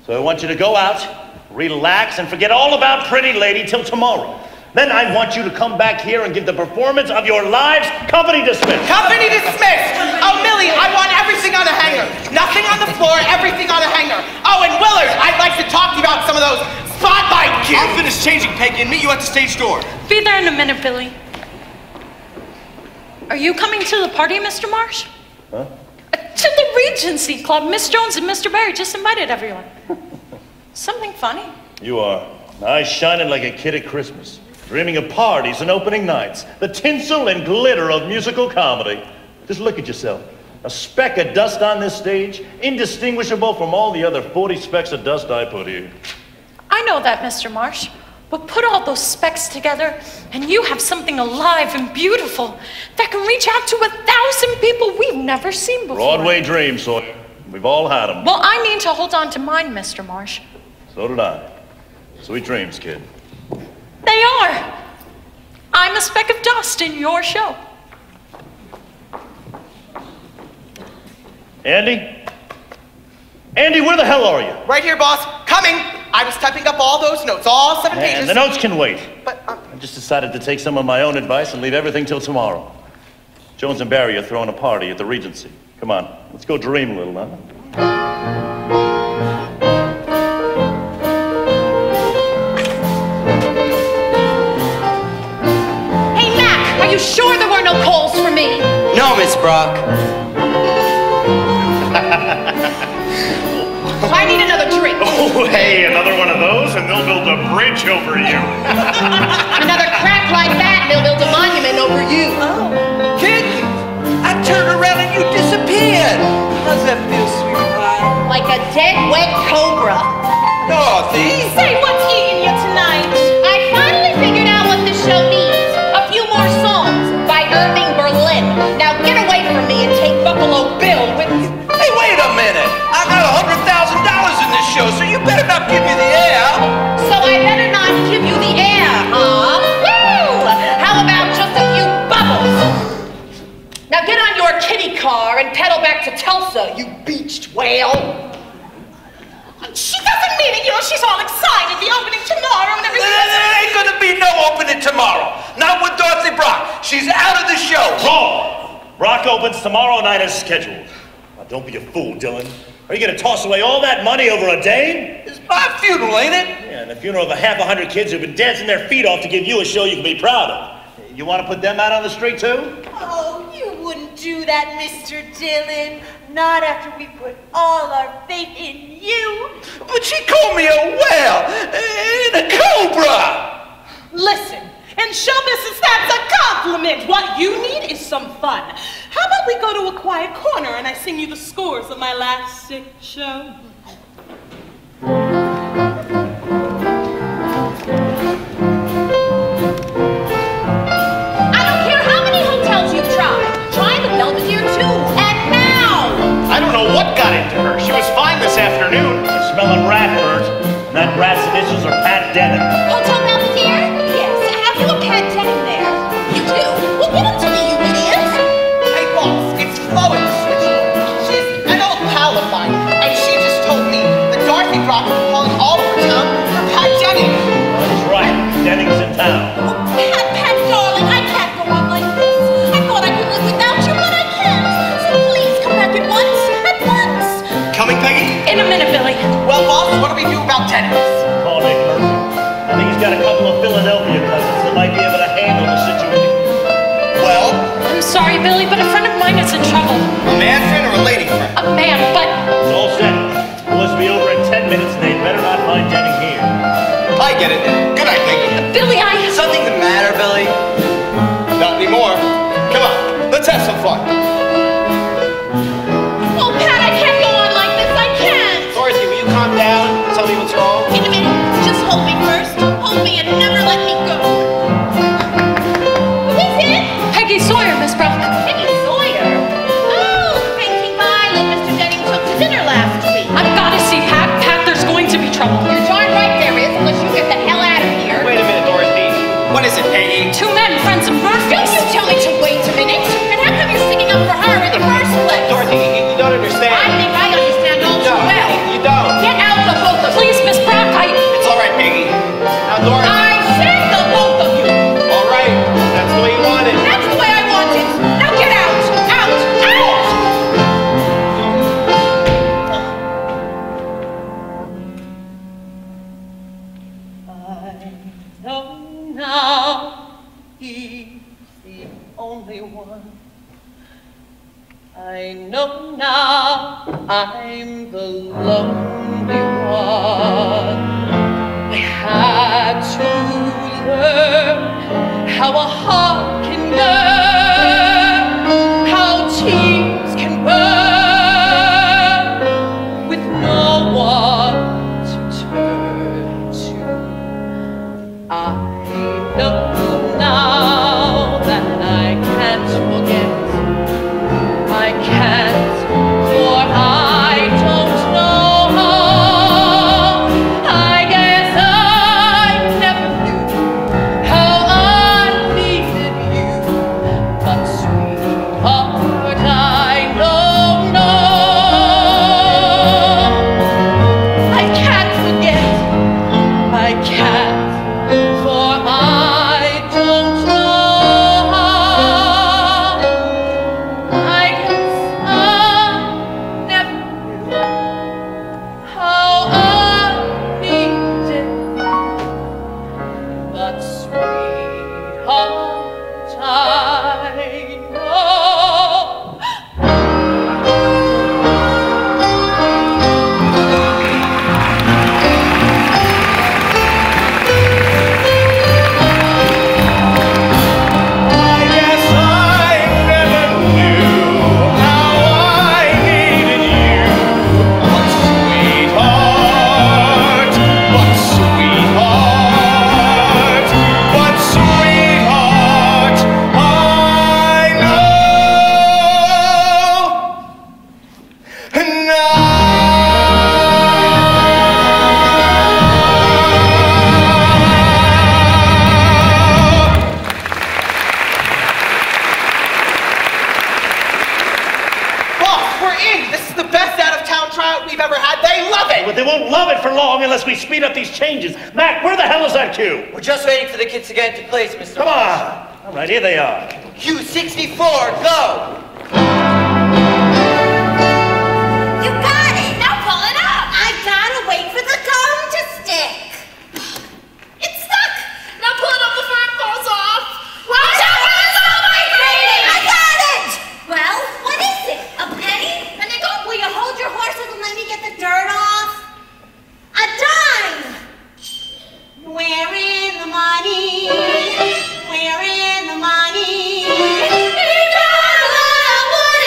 [SPEAKER 8] So I want you to go out, relax, and forget all about Pretty Lady till tomorrow. Then I want you to come back here and give the performance of your lives. Company dismissed.
[SPEAKER 12] Company dismissed. Oh, Millie, I want everything on a hanger. Nothing on the floor, everything on a hanger. Oh, and Willard, I'd like to talk to you about some of those spotlight cues.
[SPEAKER 3] I'll finish changing, Peggy, and meet you at the stage door.
[SPEAKER 7] Be there in a minute, Billy. Are you coming to the party, Mr. Marsh?
[SPEAKER 8] Huh?
[SPEAKER 7] To the Regency Club. Miss Jones and Mr. Barry just invited everyone. Something funny?
[SPEAKER 8] You are. Eyes shining like a kid at Christmas. Dreaming of parties and opening nights. The tinsel and glitter of musical comedy. Just look at yourself. A speck of dust on this stage, indistinguishable from all the other 40 specks of dust I put here.
[SPEAKER 7] I know that, Mr. Marsh. But put all those specks together, and you have something alive and beautiful that can reach out to 1,000 people we've never seen before.
[SPEAKER 8] Broadway dreams, Sawyer. We've all had them.
[SPEAKER 7] Well, I mean to hold on to mine, Mr. Marsh.
[SPEAKER 8] So did I. Sweet dreams, kid.
[SPEAKER 7] They are. I'm a speck of dust in your show.
[SPEAKER 8] Andy? Andy, where the hell are you?
[SPEAKER 12] Right here, boss. Coming. I was typing up all those notes, all 7 pages.
[SPEAKER 8] And the notes can wait.
[SPEAKER 12] But,
[SPEAKER 8] I just decided to take some of my own advice and leave everything till tomorrow. Jones and Barry are throwing a party at the Regency. Come on, let's go dream a little, huh?
[SPEAKER 2] Hey, Mac, are you sure there were no calls for me?
[SPEAKER 5] No, Miss Brock.
[SPEAKER 2] I need another drink.
[SPEAKER 9] Oh, hey, another one of those, and they'll build a bridge over you.
[SPEAKER 2] Another crack like that, they'll build a monument over you.
[SPEAKER 10] Oh, kid, I turned around and you disappeared. How's that feel, sweetie pie?
[SPEAKER 2] Like a dead, wet cobra.
[SPEAKER 10] Dorothy?
[SPEAKER 4] Say, what's eating you tonight?
[SPEAKER 2] I finally figured out what this show needs. A few more songs by Irving Berlin. Now get away from me and take Buffalo Bill with you.
[SPEAKER 10] Hey, wait a minute. I got $100,000 in this show, so you better not give me the air.
[SPEAKER 2] So I better not give you the air, huh? Woo! How about just a few bubbles? Now get on your kitty car and pedal back to Tulsa, you beached whale.
[SPEAKER 4] She doesn't mean it, you know, she's all excited. The opening tomorrow and everything.
[SPEAKER 10] There ain't gonna be no opening tomorrow. Not with Dorothy Brock. She's out of the show.
[SPEAKER 8] Wrong! Brock opens tomorrow night as scheduled. Now, don't be a fool, Dylan. Are you gonna toss away all that money over a dame?
[SPEAKER 10] It's my funeral, ain't it?
[SPEAKER 8] Yeah, and the funeral of a 100 kids who've been dancing their feet off to give you a show you can be proud of. You want to put them out on the street too?
[SPEAKER 13] Oh, you wouldn't do that, Mr. Dillon. Not after we put all our faith in you.
[SPEAKER 10] But she called me a whale and a cobra.
[SPEAKER 4] Listen, in show business, that's a compliment. What you need is some fun. How about we go to a quiet corner and I sing you the scores of my last 6 shows?
[SPEAKER 2] I don't care how many hotels you've tried. Try the Belvedere too, and now!
[SPEAKER 9] I don't know what got into her. She was fine this afternoon.
[SPEAKER 8] You're smelling rat burnt. And that rat's initials are Pat Denton.
[SPEAKER 2] Hotel Belvedere? Yes. Have you a pet Denton there? You do? Well, give him to me, you idiot!
[SPEAKER 12] Hey, boss, it's Lois. She's an old pal of mine, and she just told me that Dorothy Brock is calling all over town for Pat Jennings.
[SPEAKER 8] That's right. Denning's in town.
[SPEAKER 2] Oh, Pat, darling, I can't go on like this. I thought I could live without you, but I can't. So please come back at once. At once!
[SPEAKER 3] Coming, Peggy?
[SPEAKER 7] In a minute, Billy.
[SPEAKER 12] Well, boss, what do we do about Jennings?
[SPEAKER 8] Call Nick Murphy. I think he's got a couple of Philadelphia cousins that might be able to handle the situation.
[SPEAKER 12] Well,
[SPEAKER 7] I'm sorry, Billy, but a friend of mine is in trouble.
[SPEAKER 3] A man friend or a lady friend?
[SPEAKER 7] A man, but...
[SPEAKER 8] It's all set. We'll be over in 10 minutes, and they'd better not find Denning here.
[SPEAKER 3] I get it. Good night, Peggy.
[SPEAKER 7] Billy,
[SPEAKER 5] Something the matter, Billy?
[SPEAKER 3] Not anymore. Come on, let's have some fun.
[SPEAKER 4] only one. I know now I'm the lonely one. I had to learn how a heart can yearn, how tears can burn with no one to turn to. I know now that I can't forget. I can't, for I don't know how. I guess I never knew how I needed you. But sweetheart, I know, no. I can't forget, I can't, for I don't know how. I guess I never knew how I needed you. But sweetheart, I know.
[SPEAKER 3] I guess I never knew how I needed you. But sweetheart, but sweetheart, but sweetheart, I
[SPEAKER 12] Boss, we're in. This is the best out-of-town tryout we've ever had. They love it.
[SPEAKER 8] But they won't love it for long unless we speed up these changes. Mac, where the hell is that cue?
[SPEAKER 10] We're just waiting for the kids to get into place, Mr.
[SPEAKER 8] Come on. All right, here they are.
[SPEAKER 10] Q64, go!
[SPEAKER 6] You got it! Now pull it up! I gotta wait for the gum to stick. It's stuck! Now pull it up before it falls off. Watch out for the snow vibrating! I got it! Well, what is it? A penny? A nickel? Will you hold your horses and let me get the dirt off? A dime! Where in the money? Where in the money? What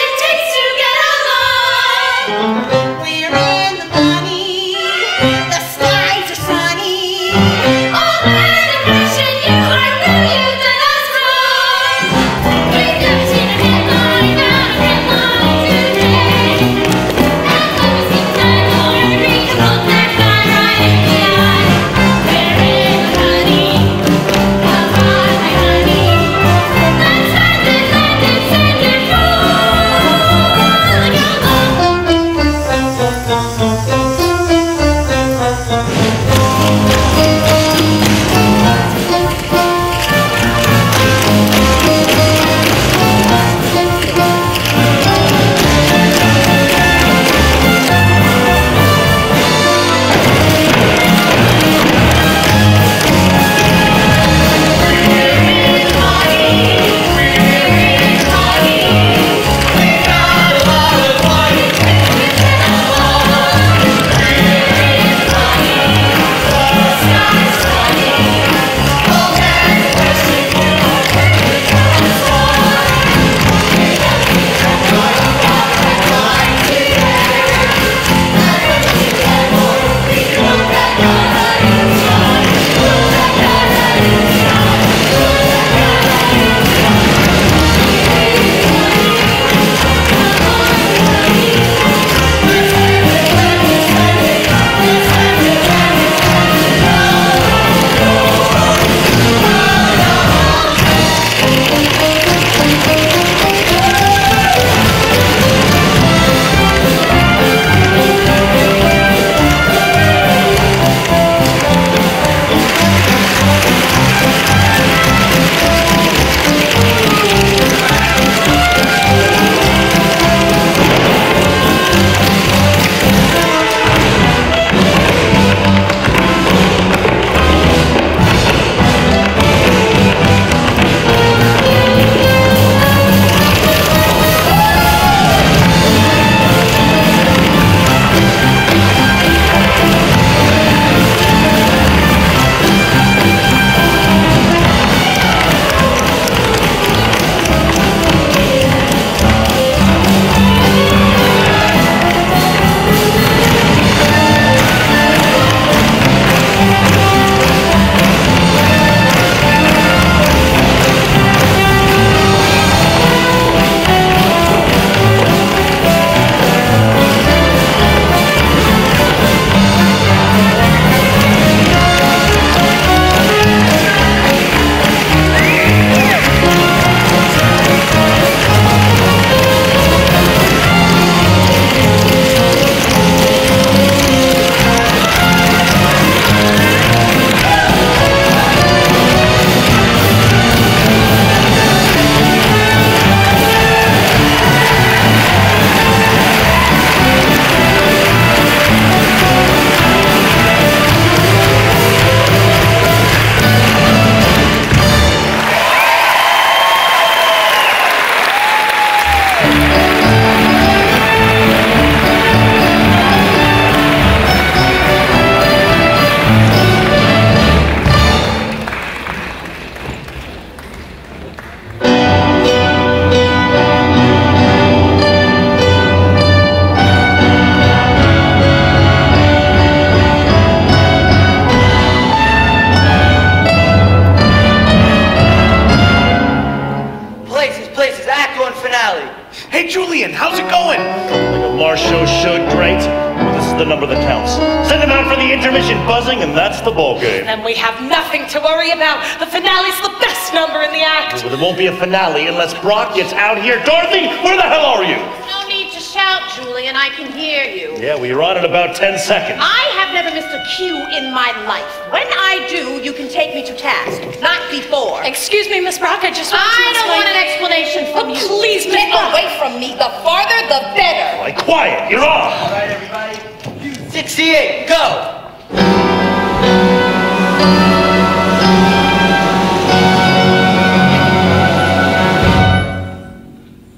[SPEAKER 8] intermission buzzing, and that's the ball game.
[SPEAKER 4] Then we have nothing to worry about. The finale's the best number in the act.
[SPEAKER 8] Well, there won't be a finale unless Brock gets out here. Dorothy, where the hell are you?
[SPEAKER 2] No need to shout, Julian. I can hear you.
[SPEAKER 8] Yeah, well, you're on in about 10 seconds.
[SPEAKER 2] I have never missed a cue in my life. When I do, you can take me to task. Not before.
[SPEAKER 7] Excuse me, Miss Brock, I just want to
[SPEAKER 2] I don't want an explanation from you.
[SPEAKER 7] Please, Miss
[SPEAKER 2] Get
[SPEAKER 7] Brock.
[SPEAKER 2] away from me. The farther, the better.
[SPEAKER 8] All right, quiet. You're on.
[SPEAKER 10] All right, everybody. 68, go!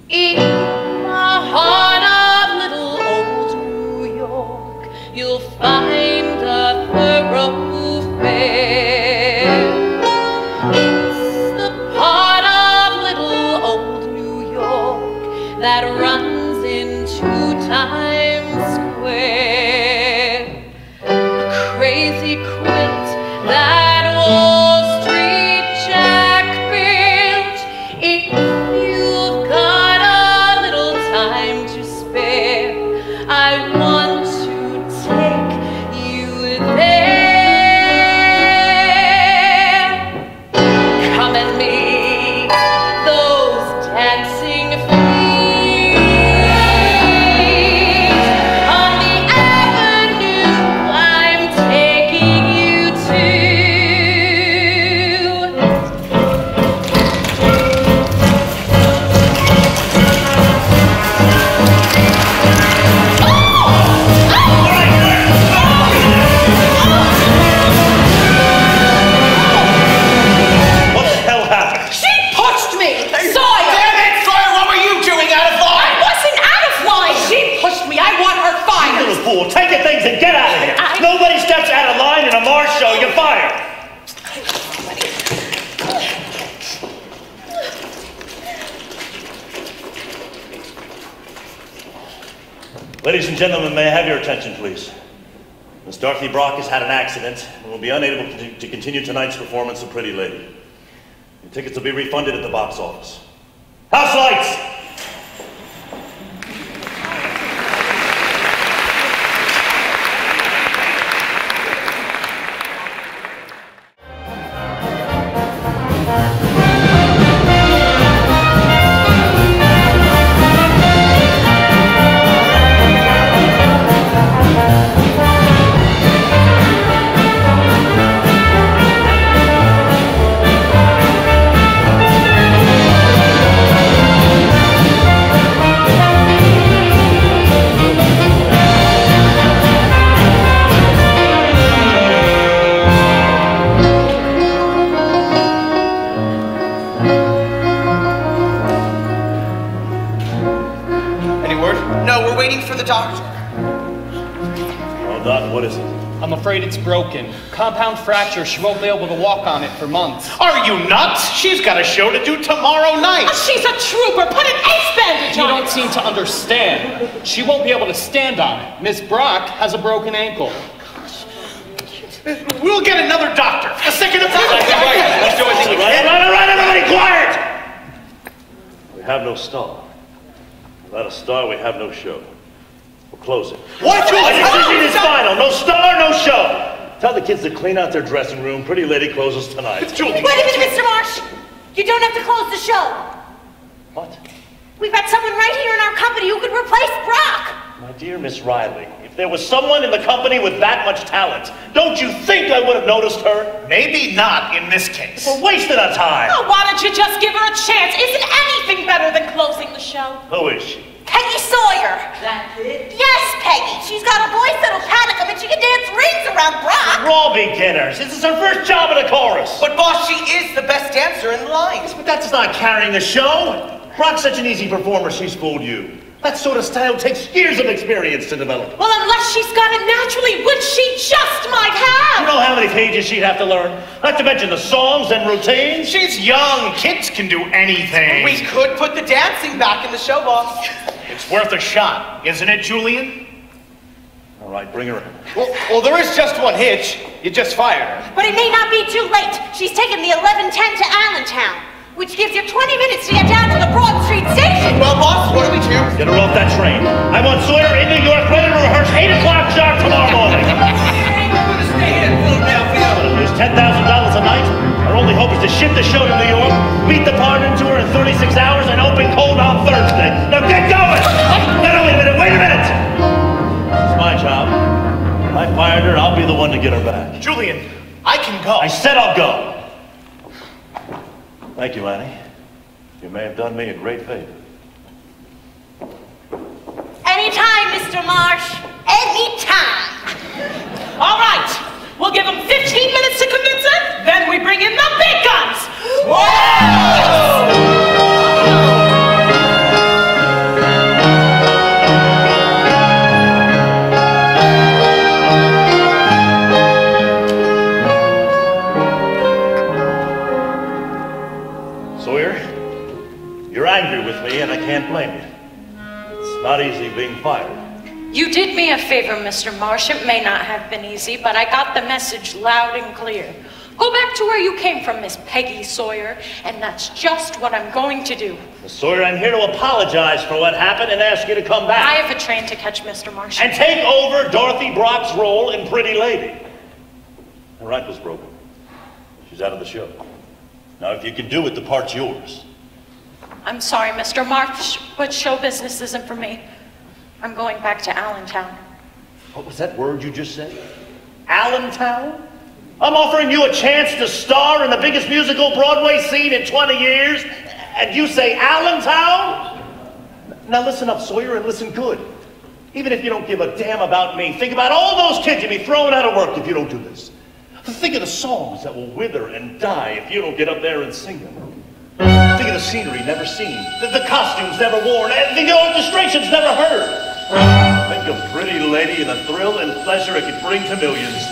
[SPEAKER 2] In the heart of little old New York, you'll find a thoroughfare. It's the part of little old New York that runs into Times Square. A crazy quilt that Wall Street Jack built. If you've got a little time to spare, I want to take you there. Come and meet those dancing feet on the avenue I'm taking you to.
[SPEAKER 8] What the hell happened?
[SPEAKER 2] She pushed me! Sawyer!
[SPEAKER 10] Damn it, Sawyer, what were you doing out of
[SPEAKER 2] I
[SPEAKER 10] line?
[SPEAKER 2] wasn't out of line! She pushed me! I want her
[SPEAKER 8] You
[SPEAKER 2] fired!
[SPEAKER 8] little fool. Take your things and get out of here. Nobody steps out of line in a Mars show. You're fired. Ladies and gentlemen, may I have your attention, please? Miss Dorothy Brock has had an accident and will be unable to continue tonight's performance of Pretty Lady. Your tickets will be refunded at the box office. House lights!
[SPEAKER 10] Any word? No, we're waiting for the doctor.
[SPEAKER 8] Well, Doc, what is it?
[SPEAKER 11] I'm afraid it's broken. Compound fracture. She won't be able to walk on it for months.
[SPEAKER 9] Are you nuts? She's got a show to do tomorrow night.
[SPEAKER 4] Oh, she's a trooper. Put an ace bandage
[SPEAKER 11] You
[SPEAKER 4] on
[SPEAKER 11] don't
[SPEAKER 4] it.
[SPEAKER 11] seem to understand. She won't be able to stand on it. Miss Brock has a broken ankle.
[SPEAKER 9] We'll get another doctor. A second opinion.
[SPEAKER 8] Let's do everything we can. All right, everybody, quiet! We have no star. Without a star, we have no show. We're closing.
[SPEAKER 10] What?
[SPEAKER 8] My decision is final. No star, no show. Tell the kids to clean out their dressing room. Pretty Lady closes tonight.
[SPEAKER 13] Wait a minute, Mr. Marsh. You don't have to close the show.
[SPEAKER 8] What?
[SPEAKER 13] We've got someone right here in our company who could replace Brock.
[SPEAKER 8] My dear Miss Riley, if there was someone in the company with that much talent, don't you think I would have noticed her?
[SPEAKER 9] Maybe not in this case.
[SPEAKER 8] We're wasting our time.
[SPEAKER 4] Oh, why don't you just give her a chance? Isn't anything better than closing the show?
[SPEAKER 8] Who is she?
[SPEAKER 13] Peggy Sawyer.
[SPEAKER 12] That's it?
[SPEAKER 13] Yes, Peggy. She's got a voice that'll panic him and she can dance rings around Brock.
[SPEAKER 8] We're all beginners. This is her first job in a chorus.
[SPEAKER 10] But boss, she is the best dancer in the line.
[SPEAKER 8] But that's not carrying the show. Brock's such an easy performer, she's fooled you. That sort of style takes years of experience to develop.
[SPEAKER 4] Well, unless she's got it naturally, which she just might
[SPEAKER 8] You
[SPEAKER 4] have.
[SPEAKER 8] know how many pages she'd have to learn? Not to mention the songs and routines.
[SPEAKER 9] She's young. Kids can do anything.
[SPEAKER 10] We could put the dancing back in the show, boss.
[SPEAKER 9] It's worth a shot, isn't it, Julian?
[SPEAKER 8] All right, bring her in.
[SPEAKER 10] Well, there is just one hitch. You just fired her.
[SPEAKER 13] But it may not be too late. She's taken the 11:10 to Allentown, which gives you 20 minutes to get down to the Broad Street station.
[SPEAKER 10] Well, boss, what do we do?
[SPEAKER 8] Get her off that train. I want Sawyer in New York ready to rehearse 8 o'clock sharp tomorrow morning. $10,000 a night? Our only hope is to ship the show to New York, beat the Pardon tour in 36 hours, and open cold on Thursday. Now get going! No, wait a minute! It's my job. If I fired her, I'll be the one to get her back.
[SPEAKER 9] Julian, I can go.
[SPEAKER 8] I said I'll go. Thank you, Annie. You may have done me a great favor.
[SPEAKER 13] Anytime, Mr. Marsh. Anytime.
[SPEAKER 4] All right. We'll give them 15 minutes to convince her, then we bring in the big guns. Whoa!
[SPEAKER 8] You're angry with me, and I can't blame you. It's not easy being fired.
[SPEAKER 7] You did me a favor, Mr. Marsh. It may not have been easy, but I got the message loud and clear. Go back to where you came from, Miss Peggy Sawyer, and that's just what I'm going to do.
[SPEAKER 8] Miss Sawyer, I'm here to apologize for what happened and ask you to come back.
[SPEAKER 7] I have a train to catch, Mr. Marsh.
[SPEAKER 8] And take over Dorothy Brock's role in Pretty Lady. Her ankle's broken. She's out of the show. Now, if you can do it, the part's yours.
[SPEAKER 7] I'm sorry, Mr. Marsh, but show business isn't for me. I'm going back to Allentown.
[SPEAKER 8] What was that word you just said? Allentown? I'm offering you a chance to star in the biggest musical Broadway scene in 20 years, and you say Allentown? Now listen up, Sawyer, and listen good. Even if you don't give a damn about me, think about all those kids you'll be throwing out of work if you don't do this. Think of the songs that will wither and die if you don't get up there and sing them. Think of the scenery never seen, the costumes never worn, and the orchestrations never heard. Think of Pretty Lady and the thrill and pleasure it could bring to millions.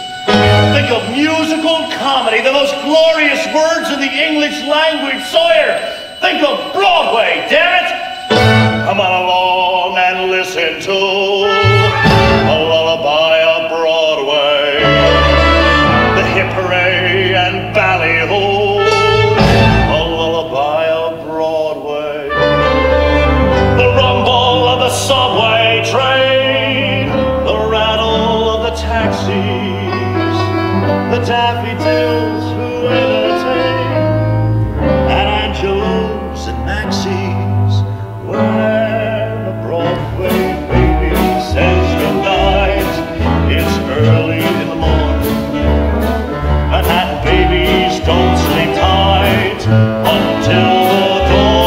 [SPEAKER 8] Think of musical comedy, the most glorious words in the English language. Sawyer, think of Broadway, damn it! Come on along and listen to a lullaby of Broadway, the hip hooray and ballyhoo. The subway train, the rattle of the taxis, the daffodils who entertain, and Angelos and Maxie's, when the Broadway baby says goodnight. It's early in the morning, Manhattan babies don't sleep tight until the dawn.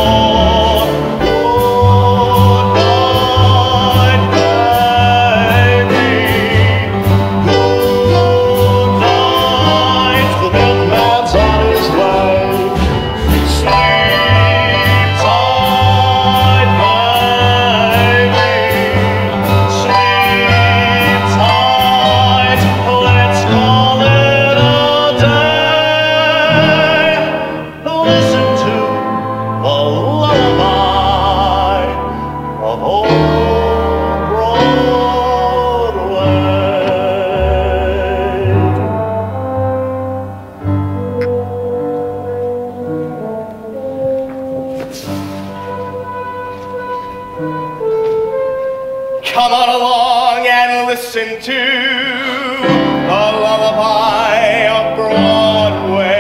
[SPEAKER 3] Come on along and listen to the lullaby of Broadway.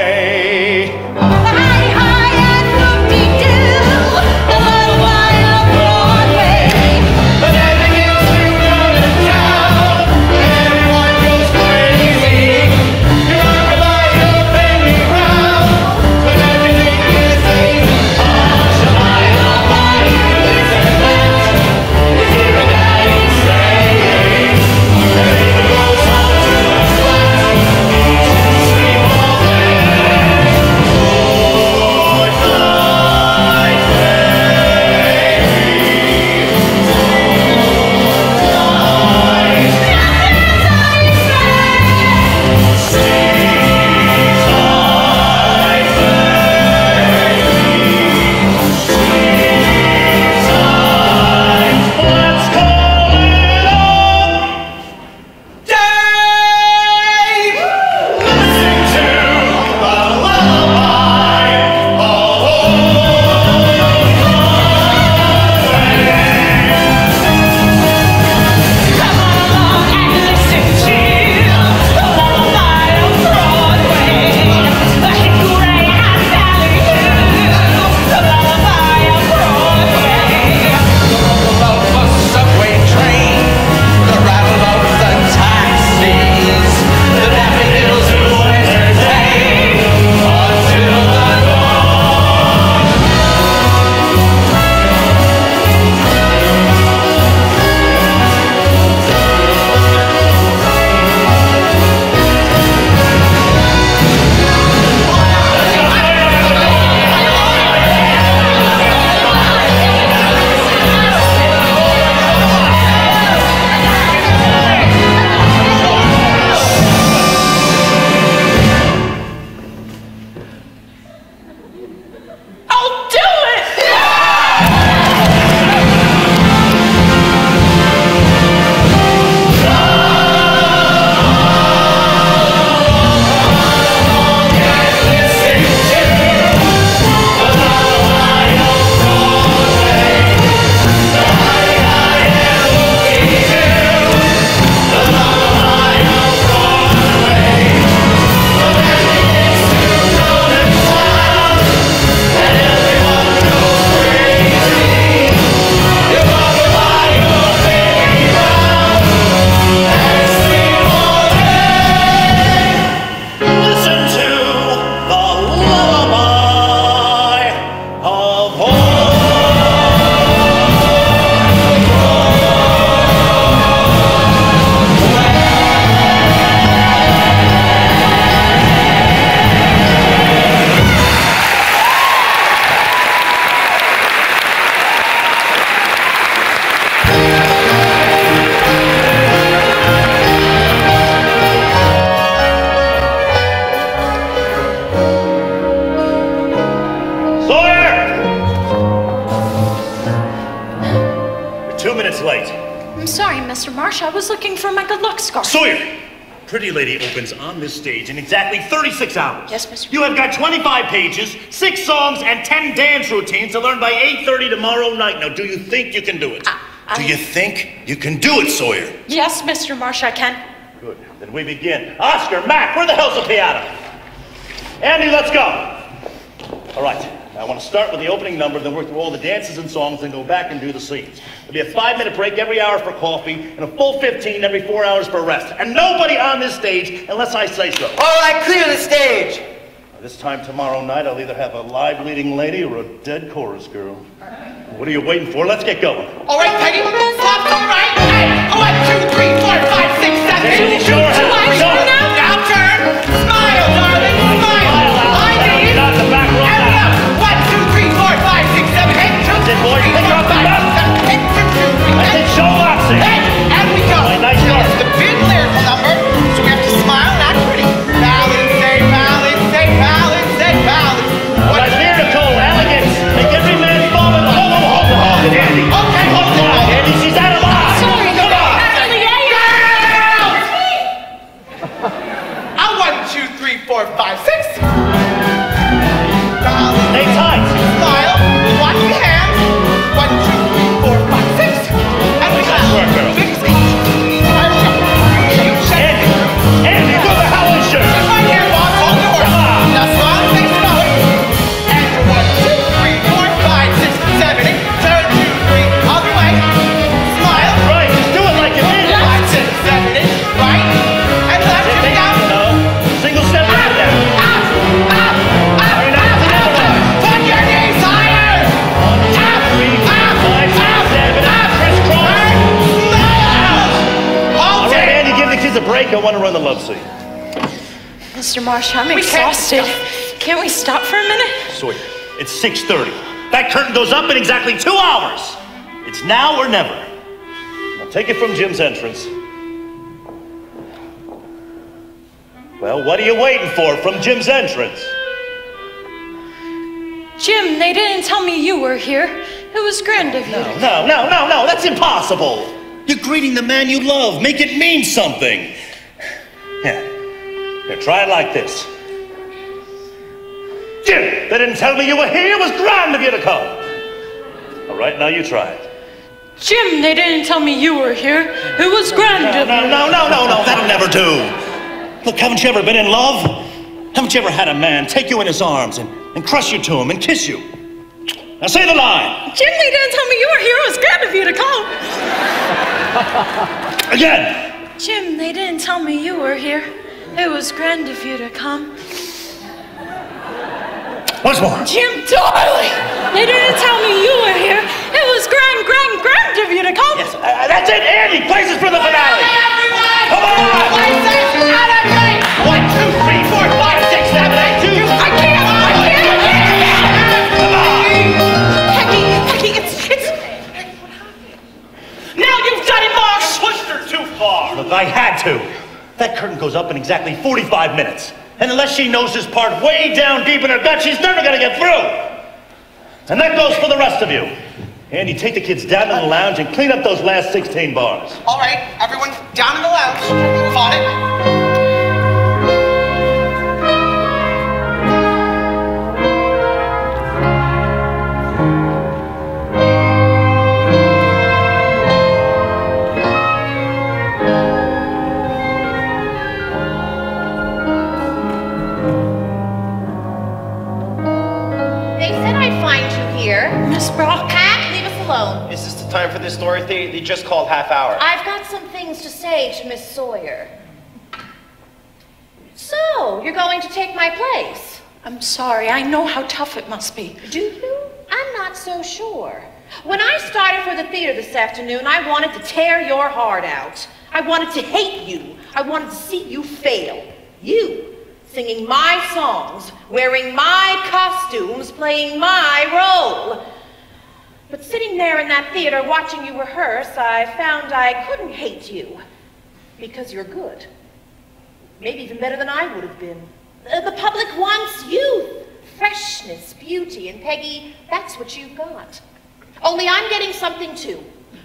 [SPEAKER 14] Hey!
[SPEAKER 7] sorry, Mr. Marsh. I was looking for my good luck scarf.
[SPEAKER 8] Sawyer! Pretty Lady opens on this stage in exactly 36 hours.
[SPEAKER 7] Yes, Mr.
[SPEAKER 8] You have got 25 pages, 6 songs, and 10 dance routines to learn by 8:30 tomorrow night. Now, do you think you can do it?
[SPEAKER 14] Do you think you can do it, Sawyer?
[SPEAKER 7] Yes, Mr. Marsh, I can.
[SPEAKER 8] Good. Then we begin. Oscar, Mac, where the hell's the piano? Andy, let's go. All right. Now, I want to start with the opening number, then work through all the dances and songs, then go back and do the scenes. There'll be a 5-minute break every hour for coffee, and a full 15 every 4 hours for rest. And nobody on this stage unless I say so.
[SPEAKER 10] All right, clear the stage.
[SPEAKER 8] Now, this time tomorrow night, I'll either have a live leading lady or a dead chorus girl. What are you waiting for? Let's get going.
[SPEAKER 12] All right, Peggy, stop to the right. Hey, 1, 2, 3, 4, 5, 6, 7, 8, 2, 2, 1, now turn. Smile, darling, smile. I need
[SPEAKER 8] not the back row now.
[SPEAKER 12] 1, 2, 3, 4, 5, 6, 7, 8, 2,
[SPEAKER 8] That's it, boy.
[SPEAKER 12] 3, 4, 5, 6, 7, 8, 2, 2, 3.
[SPEAKER 8] That's it, show Moxie.
[SPEAKER 12] Hey, and we go.
[SPEAKER 8] Nice start.
[SPEAKER 12] It's the big lyrical number, so we have to smile and act pretty. Ballad, say ballad, say ballad, say ballad.
[SPEAKER 8] Right, lyrical, elegance. Make every man fall in love. Hold it, Andy.
[SPEAKER 12] Okay, hold
[SPEAKER 8] Come on,
[SPEAKER 12] on.
[SPEAKER 8] Andy, she's out of line.
[SPEAKER 7] Sorry,
[SPEAKER 8] Come on.
[SPEAKER 12] A 1, 2, 3, 4, 5, 6. Ballad.
[SPEAKER 8] Stay tight.
[SPEAKER 12] Smile. Watch your hands. 1, 2, 3, 4, 5, 6. And we
[SPEAKER 8] Nice work, girl.
[SPEAKER 12] 6.
[SPEAKER 8] Andy, do the Howard shirt.
[SPEAKER 12] Right here, boss. Hold the horse.
[SPEAKER 8] Come on.
[SPEAKER 12] Now smile and face forward. And 1, 2, 3, 4, 5, 6, 7, 8. Turn 2, 3. Other way. Smile.
[SPEAKER 8] Right, just do it like you mean it.
[SPEAKER 12] 5, 6, 7, 8. Right. And left. Here we go.
[SPEAKER 8] No. Single step up and down. Very nice. To the other way.
[SPEAKER 12] Put your knees higher.
[SPEAKER 8] 1, 2, 3, 4, 5, 6, 7, 8. Crisscross. All right, Andy, give the kids a break. I want to run the love scene.
[SPEAKER 7] Mr. Marsh, I'm
[SPEAKER 12] We can't
[SPEAKER 7] exhausted. Can't we stop for a minute?
[SPEAKER 8] Sawyer, it's 6:30. That curtain goes up in exactly 2 hours. It's now or never. Now take it from Jim's entrance. Well, what are you waiting for from Jim's entrance?
[SPEAKER 7] Jim, they didn't tell me you were here. It was grand of you.
[SPEAKER 8] No, that's impossible. You're greeting the man you love. Make it mean something. Here, try it like this. Jim, they didn't tell me you were here. It was grand of you to come. All right, now you try it.
[SPEAKER 7] Jim, they didn't tell me you were here. It was grand of you.
[SPEAKER 8] No, that'll never do. Look, haven't you ever been in love? Haven't you ever had a man take you in his arms and crush you to him and kiss you? Now say the line.
[SPEAKER 7] Jim, they didn't tell me you were here. It was grand of you to come.
[SPEAKER 8] Again.
[SPEAKER 7] Jim, they didn't tell me you were here. It was grand of you to come.
[SPEAKER 8] Once more.
[SPEAKER 7] Jim, darling, they didn't tell me you were here. It was grand of you to come.
[SPEAKER 8] Yes, that's it, Andy. Places for the finale.
[SPEAKER 12] Everyone.
[SPEAKER 8] Come on.
[SPEAKER 12] Places out of sight. 1, 2, 3, 4, 5, 6, 7, 8, 2. I can't.
[SPEAKER 8] Come on.
[SPEAKER 4] Peggy, it's... Now you've done it, Marsh.
[SPEAKER 8] Pushed her too far. Look, I had to. That curtain goes up in exactly 45 minutes. And unless she knows this part way down deep in her gut, she's never going to get through. And that goes for the rest of you. Andy, take the kids down to the lounge and clean up those last 16 bars.
[SPEAKER 12] All right, everyone down in the lounge. Move on it.
[SPEAKER 7] Miss Brock.
[SPEAKER 2] Pat, leave us alone.
[SPEAKER 5] Is this the time for this, Dorothy? They just called half hour.
[SPEAKER 2] I've got some things to say to Miss Sawyer. So, you're going to take my place?
[SPEAKER 7] I'm sorry. I know how tough it must be.
[SPEAKER 2] Do you? I'm not so sure. When I started for the theater this afternoon, I wanted to tear your heart out. I wanted to hate you. I wanted to see you fail. You, singing my songs, wearing my costumes, playing my role. But sitting there in that theater watching you rehearse, I found I couldn't hate you. Because you're good. Maybe even better than I would have been. The public wants youth, freshness, beauty, and Peggy, that's what you've got. Only I'm getting something too.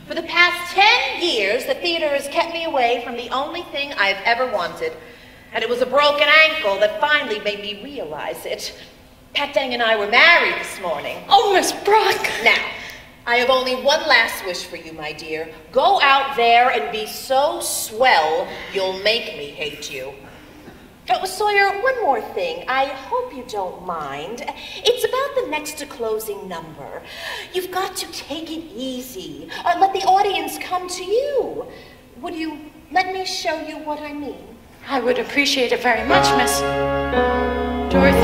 [SPEAKER 2] For the past 10 years, the theater has kept me away from the only thing I've ever wanted. And it was a broken ankle that finally made me realize it. Pat Dang and I were married this morning.
[SPEAKER 7] Oh, Miss Brock.
[SPEAKER 2] Now, I have only one last wish for you, my dear. Go out there and be so swell, you'll make me hate you. Oh, Sawyer, one more thing. I hope you don't mind. It's about the next to closing number. You've got to take it easy. Let the audience come to you. Would you let me show you what I mean?
[SPEAKER 7] I would appreciate it very much, Miss Dorothy.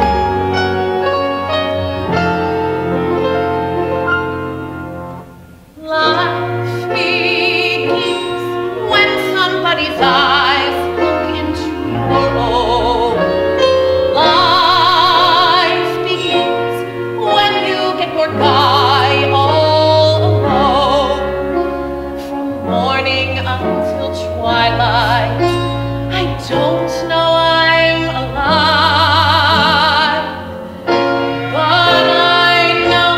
[SPEAKER 2] Life begins when somebody's eyes look into your own. Life begins when you get bored by all alone. From morning until twilight, I don't know I'm alive, but I know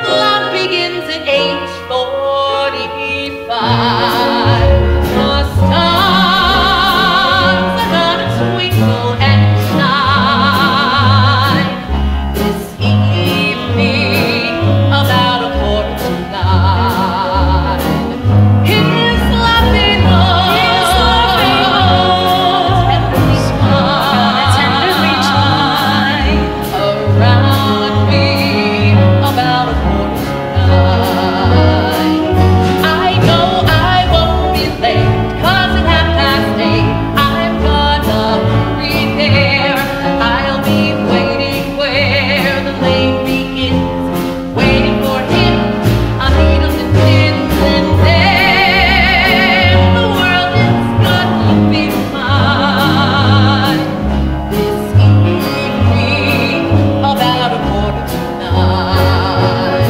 [SPEAKER 2] love begins at 8:45. The stars are gonna twinkle and shine this evening about 8:45. His laughing eyes tenderly shine around me about 8:45. I know I won't be late, 'cause at 8:30 I'm gonna be there. I'll be waiting where the lane begins, waiting for him on needles and pins, and then the world is gonna be mine this evening about 8:45.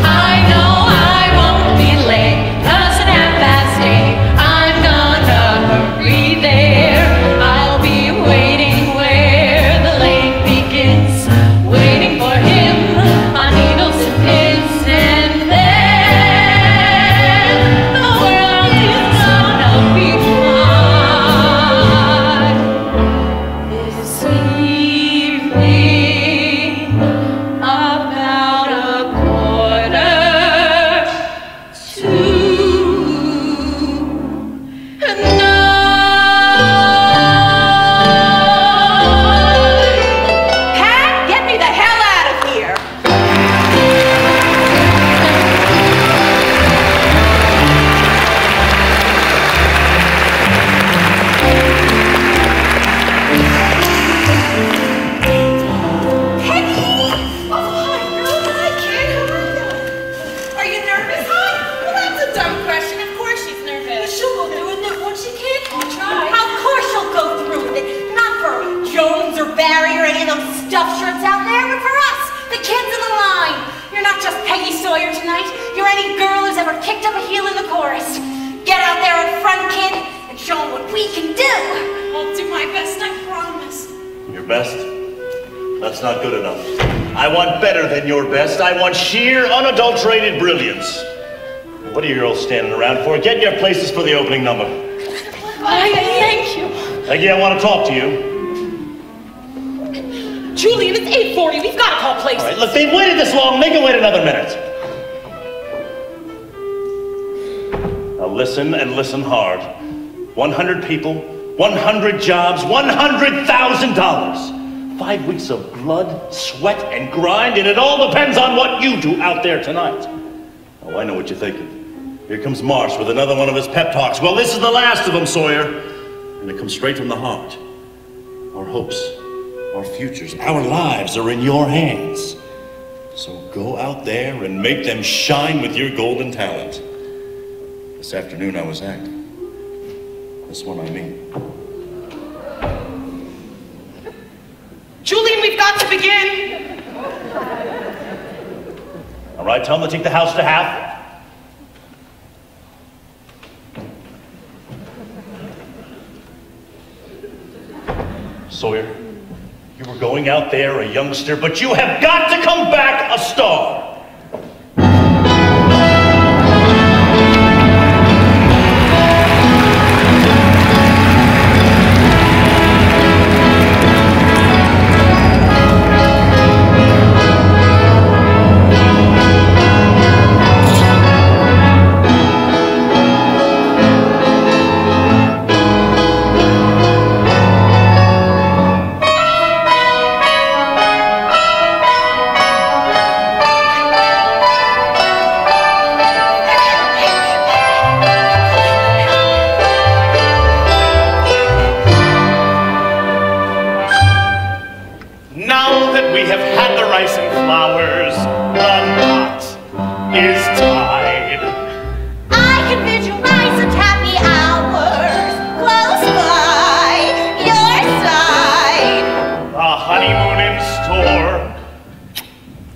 [SPEAKER 2] I know I won't be late, 'cause at 8:30 I'm gonna hurry there. I'll be waiting where the lane begins, waiting for him on needles and pins, and then the world is gonna be mine this evening about 8:45. Pat, get me the hell out of here!
[SPEAKER 4] Are you nervous, hon? Well, that's a dumb question. Of course she's nervous. She'll go through with it once she can. I'll try.
[SPEAKER 13] Of course she'll go through with it. Not for Jones or Barry or any of those stuffed shirts out there, but for us, the kids in the line. You're not just Peggy Sawyer tonight. You're any girl who's ever kicked up a heel in the chorus. Get out there in front, kid, and show them what we can do.
[SPEAKER 4] I'll do my best, I promise.
[SPEAKER 8] Your best? That's not good enough. I want better than your best. I want sheer, unadulterated brilliance. What are you girls standing around for? Get in your places for the opening number.
[SPEAKER 7] Thank you.
[SPEAKER 8] Peggy, I want to talk to you.
[SPEAKER 4] Julian, it's 8:40. We've got to call places.
[SPEAKER 8] All right, look, they've waited this long. Make them wait another minute. Now listen, and listen hard. 100 people, 100 jobs, $100,000. 5 weeks of blood, sweat, and grind, and it all depends on what you do out there tonight. Oh, I know what you're thinking. Here comes Marsh with another one of his pep talks. Well, this is the last of them, Sawyer. And it comes straight from the heart. Our hopes, our futures, our lives are in your hands. So go out there and make them shine with your golden talent. This afternoon I was acting. This one I mean.
[SPEAKER 4] Julian, we've got to begin.
[SPEAKER 8] All right, tell them to take the house to half. Sawyer, you were going out there a youngster, but you have got to come back a star.
[SPEAKER 9] We have had the rice and flowers. The knot is tied.
[SPEAKER 13] I can visualize the happy hours close by your side.
[SPEAKER 9] The honeymoon in store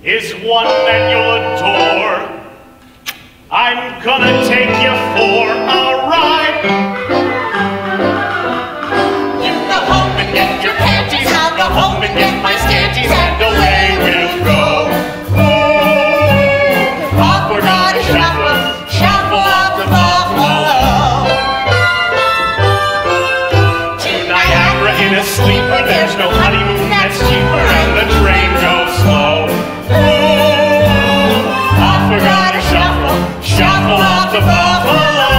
[SPEAKER 9] is one that you'll adore. I'm gonna take you for a ride.
[SPEAKER 13] You go home and get your panties, I'll go home and get my scanties, and away we'll go. Off we're gonna shuffle, shuffle off the buffalo.
[SPEAKER 9] To Niagara in a sleeper, there's no honeymoon that's cheaper, and the train goes slow. Off we're gonna shuffle, shuffle off the buffalo.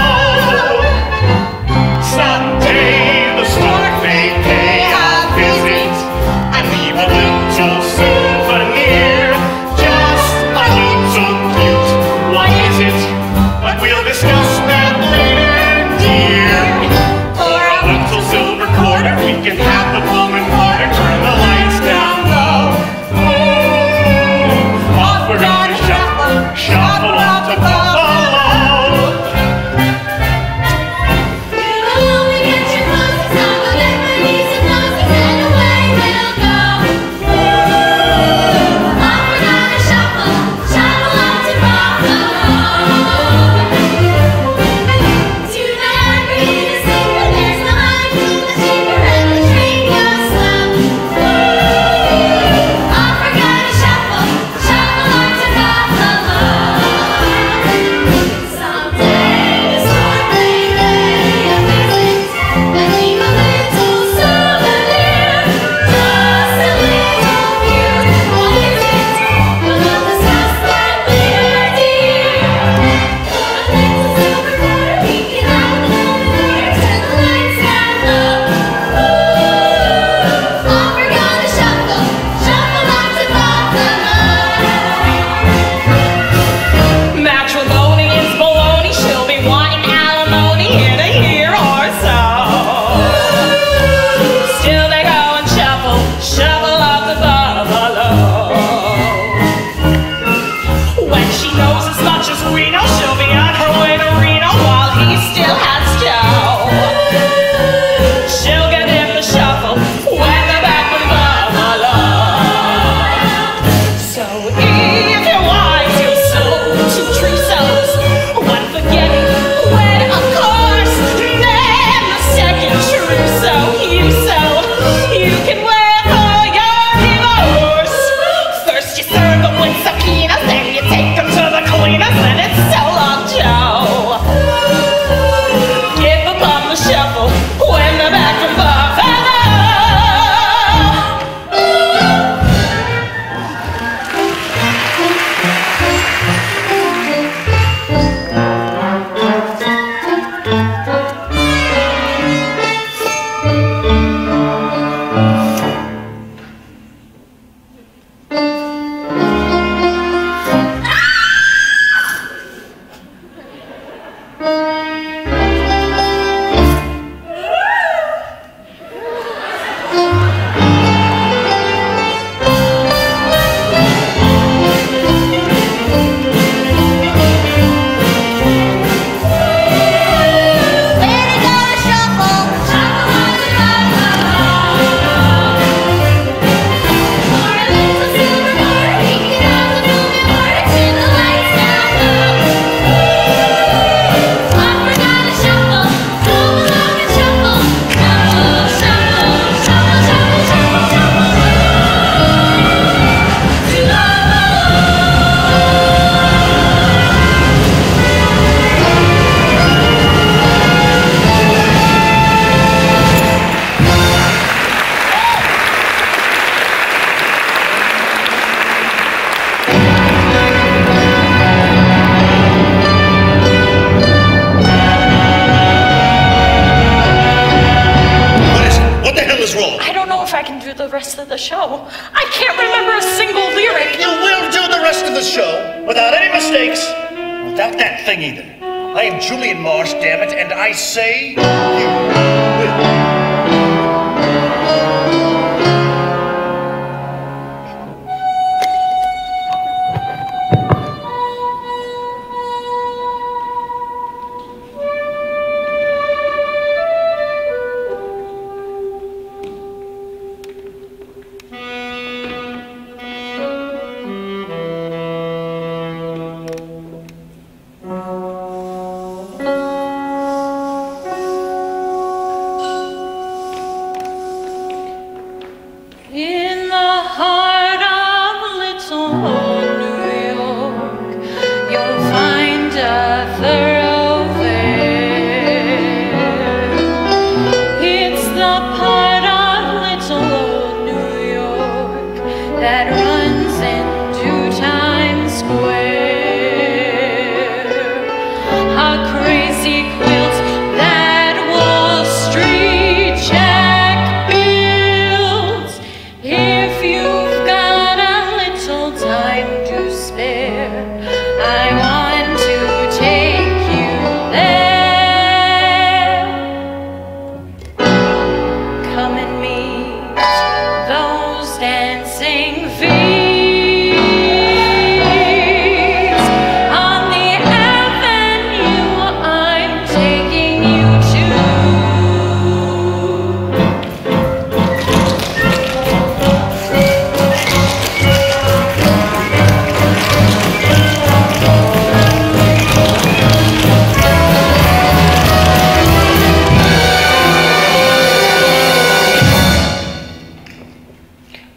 [SPEAKER 9] Someday the stork may pay a visit and leave a little souvenir, just a little cute. What is it? But we'll discuss that later, dear. For a little silver quarter, we can have the Pullman Porter, turn the lights down low. Off we're gonna shuffle, shuffle off the buffalo.
[SPEAKER 7] rest of the show. I can't remember a single lyric.
[SPEAKER 8] You will do the rest of the show without any mistakes, without that thing either. I am Julian Marsh, damn it, and I say you will.
[SPEAKER 7] In the heart of little old New York, you'll find a thoroughfare. It's the part of little old New York that runs into Times Square. A crazy quilt that Wall Street Jack builds. If you've got a little time to spare, I want to take you there. Come and meet those dancing feet on the avenue I'm taking you to.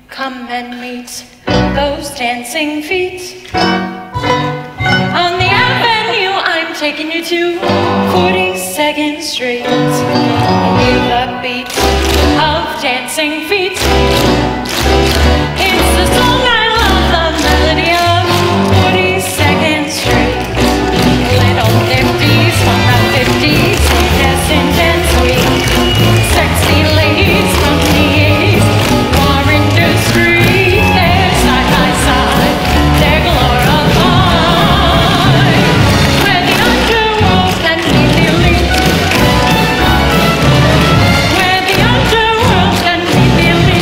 [SPEAKER 7] Come and meet those dancing feet on the avenue I'm taking you to, 42nd Street. Hear the beat of dancing feet. It's the song I love, the melody of 42nd Street. Little nifties from the 50s, dancing dance sweet. Sexy ladies from the 80s, more indiscreet. They're side by side, they're glorified. Where the underworld can meet the elite. Where the underworld can meet the elite.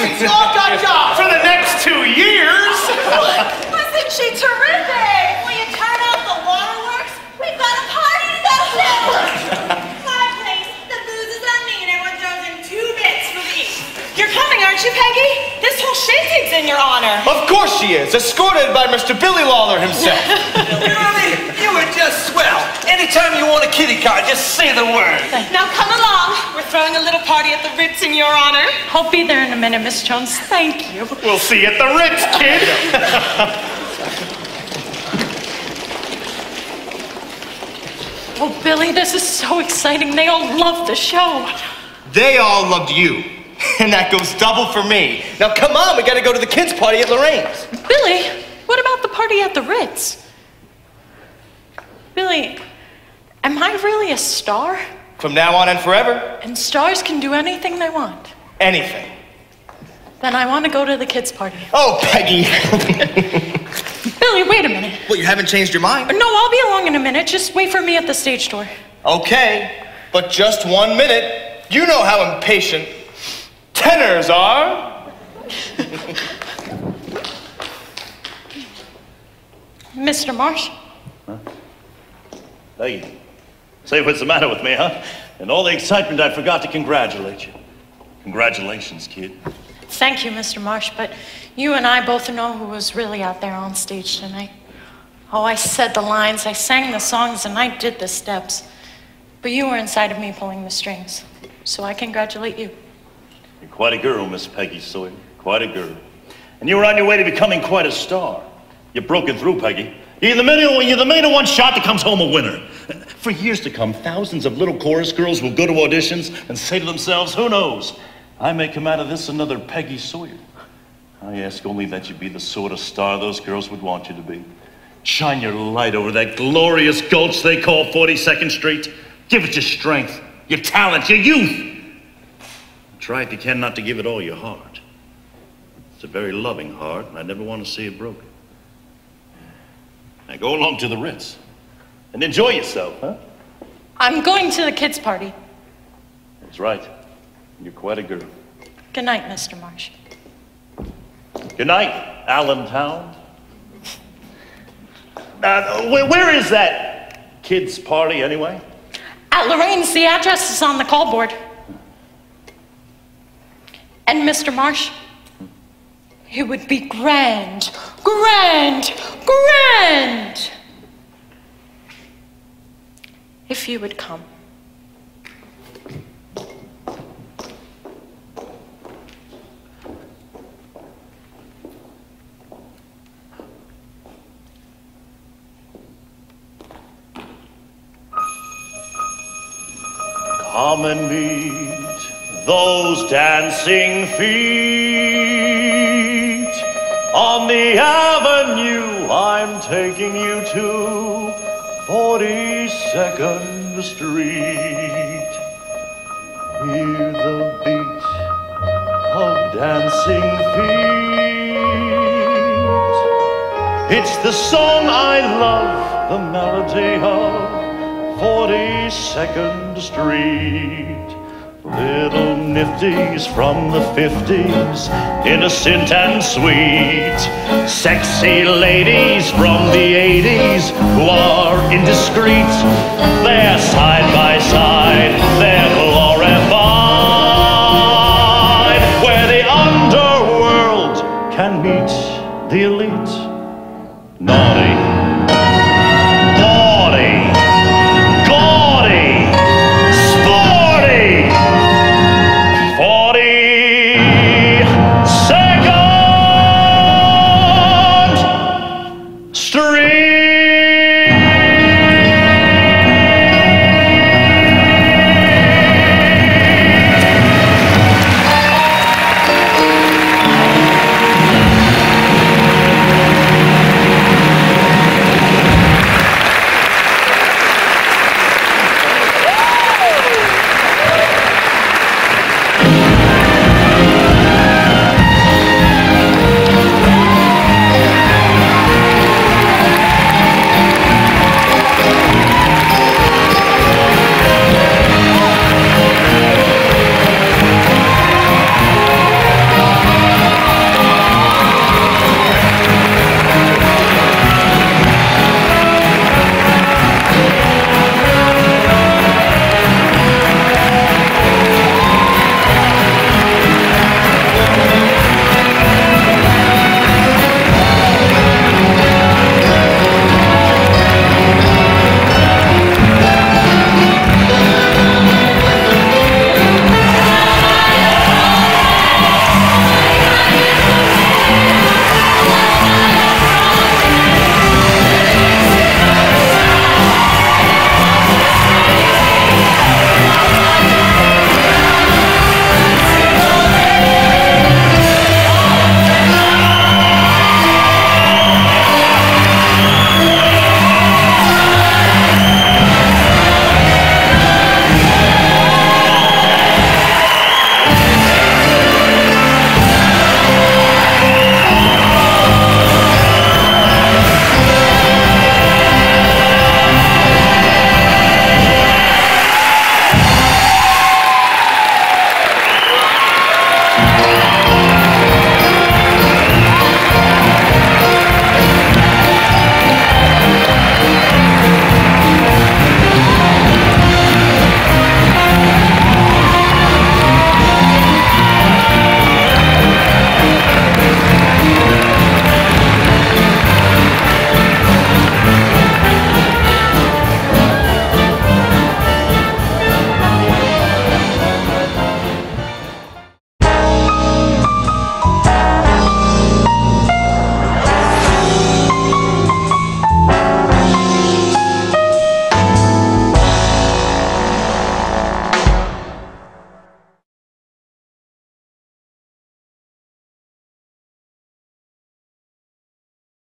[SPEAKER 12] since you all got jobs.
[SPEAKER 9] For the next 2 years.
[SPEAKER 13] Wasn't she terrific? Will you turn off the waterworks? We've got a party to go to.
[SPEAKER 4] Fine, please. The booze is on me and everyone throws in 2 bits for me. You're coming, aren't you, Peggy? This whole shindig's in your honor.
[SPEAKER 3] Of course she is, escorted by Mr. Billy Lawler himself.
[SPEAKER 10] Billy, you were just swell. Anytime you want a kitty car, just say the word.
[SPEAKER 4] Now come along. We're throwing a little party at the Ritz in your honor.
[SPEAKER 7] I'll be there in a minute, Miss Jones. Thank you.
[SPEAKER 9] We'll see you at the Ritz, kid.
[SPEAKER 7] Oh, Billy, this is so exciting. They all love the show.
[SPEAKER 3] They all loved you. And that goes double for me. Now come on, we gotta go to the kids' party at Lorraine's.
[SPEAKER 7] Billy, what about the party at the Ritz? Billy, am I really a star?
[SPEAKER 3] From now on and forever.
[SPEAKER 7] And stars can do anything they want.
[SPEAKER 3] Anything.
[SPEAKER 7] Then I want to go to the kids' party.
[SPEAKER 3] Oh, Peggy.
[SPEAKER 7] Billy, wait a minute.
[SPEAKER 3] Well, you haven't changed your mind.
[SPEAKER 7] No, I'll be along in a minute. Just wait for me at the stage door.
[SPEAKER 3] Okay, but just 1 minute. You know how impatient tenors are.
[SPEAKER 7] Mr. Marsh?
[SPEAKER 8] Hey, say what's the matter with me, huh? In all the excitement, I forgot to congratulate you. Congratulations, kid.
[SPEAKER 7] Thank you, Mr. Marsh, but you and I both know who was really out there on stage tonight. Oh, I said the lines, I sang the songs, and I did the steps. But you were inside of me pulling the strings. So I congratulate you.
[SPEAKER 8] You're quite a girl, Miss Peggy Sawyer. Quite a girl. And you were on your way to becoming quite a star. You're broken through, Peggy. You're the main one shot that comes home a winner. For years to come, thousands of little chorus girls will go to auditions and say to themselves, who knows, I may come out of this another Peggy Sawyer. I ask only that you be the sort of star those girls would want you to be. Shine your light over that glorious gulch they call 42nd Street. Give it your strength, your talent, your youth. Try if you can not to give it all your heart. It's a very loving heart, and I never want to see it broken. Now go along to the Ritz and enjoy yourself, huh?
[SPEAKER 7] I'm going to the kids' party.
[SPEAKER 8] That's right. You're quite a girl.
[SPEAKER 7] Good night, Mr. Marsh.
[SPEAKER 8] Good night, Allentown. Where is that kids' party anyway?
[SPEAKER 7] At Lorraine's, the address is on the call board. And Mr. Marsh, it would be grand, grand, grand if you would come.
[SPEAKER 8] Come and meet those dancing feet on the avenue. I'm taking you to 42nd Street. Hear the beat of dancing feet. It's the song I love, the melody of 42nd Street. Little nifties from the 50s, innocent and sweet. Sexy ladies from the 80s who are indiscreet. They're side by side,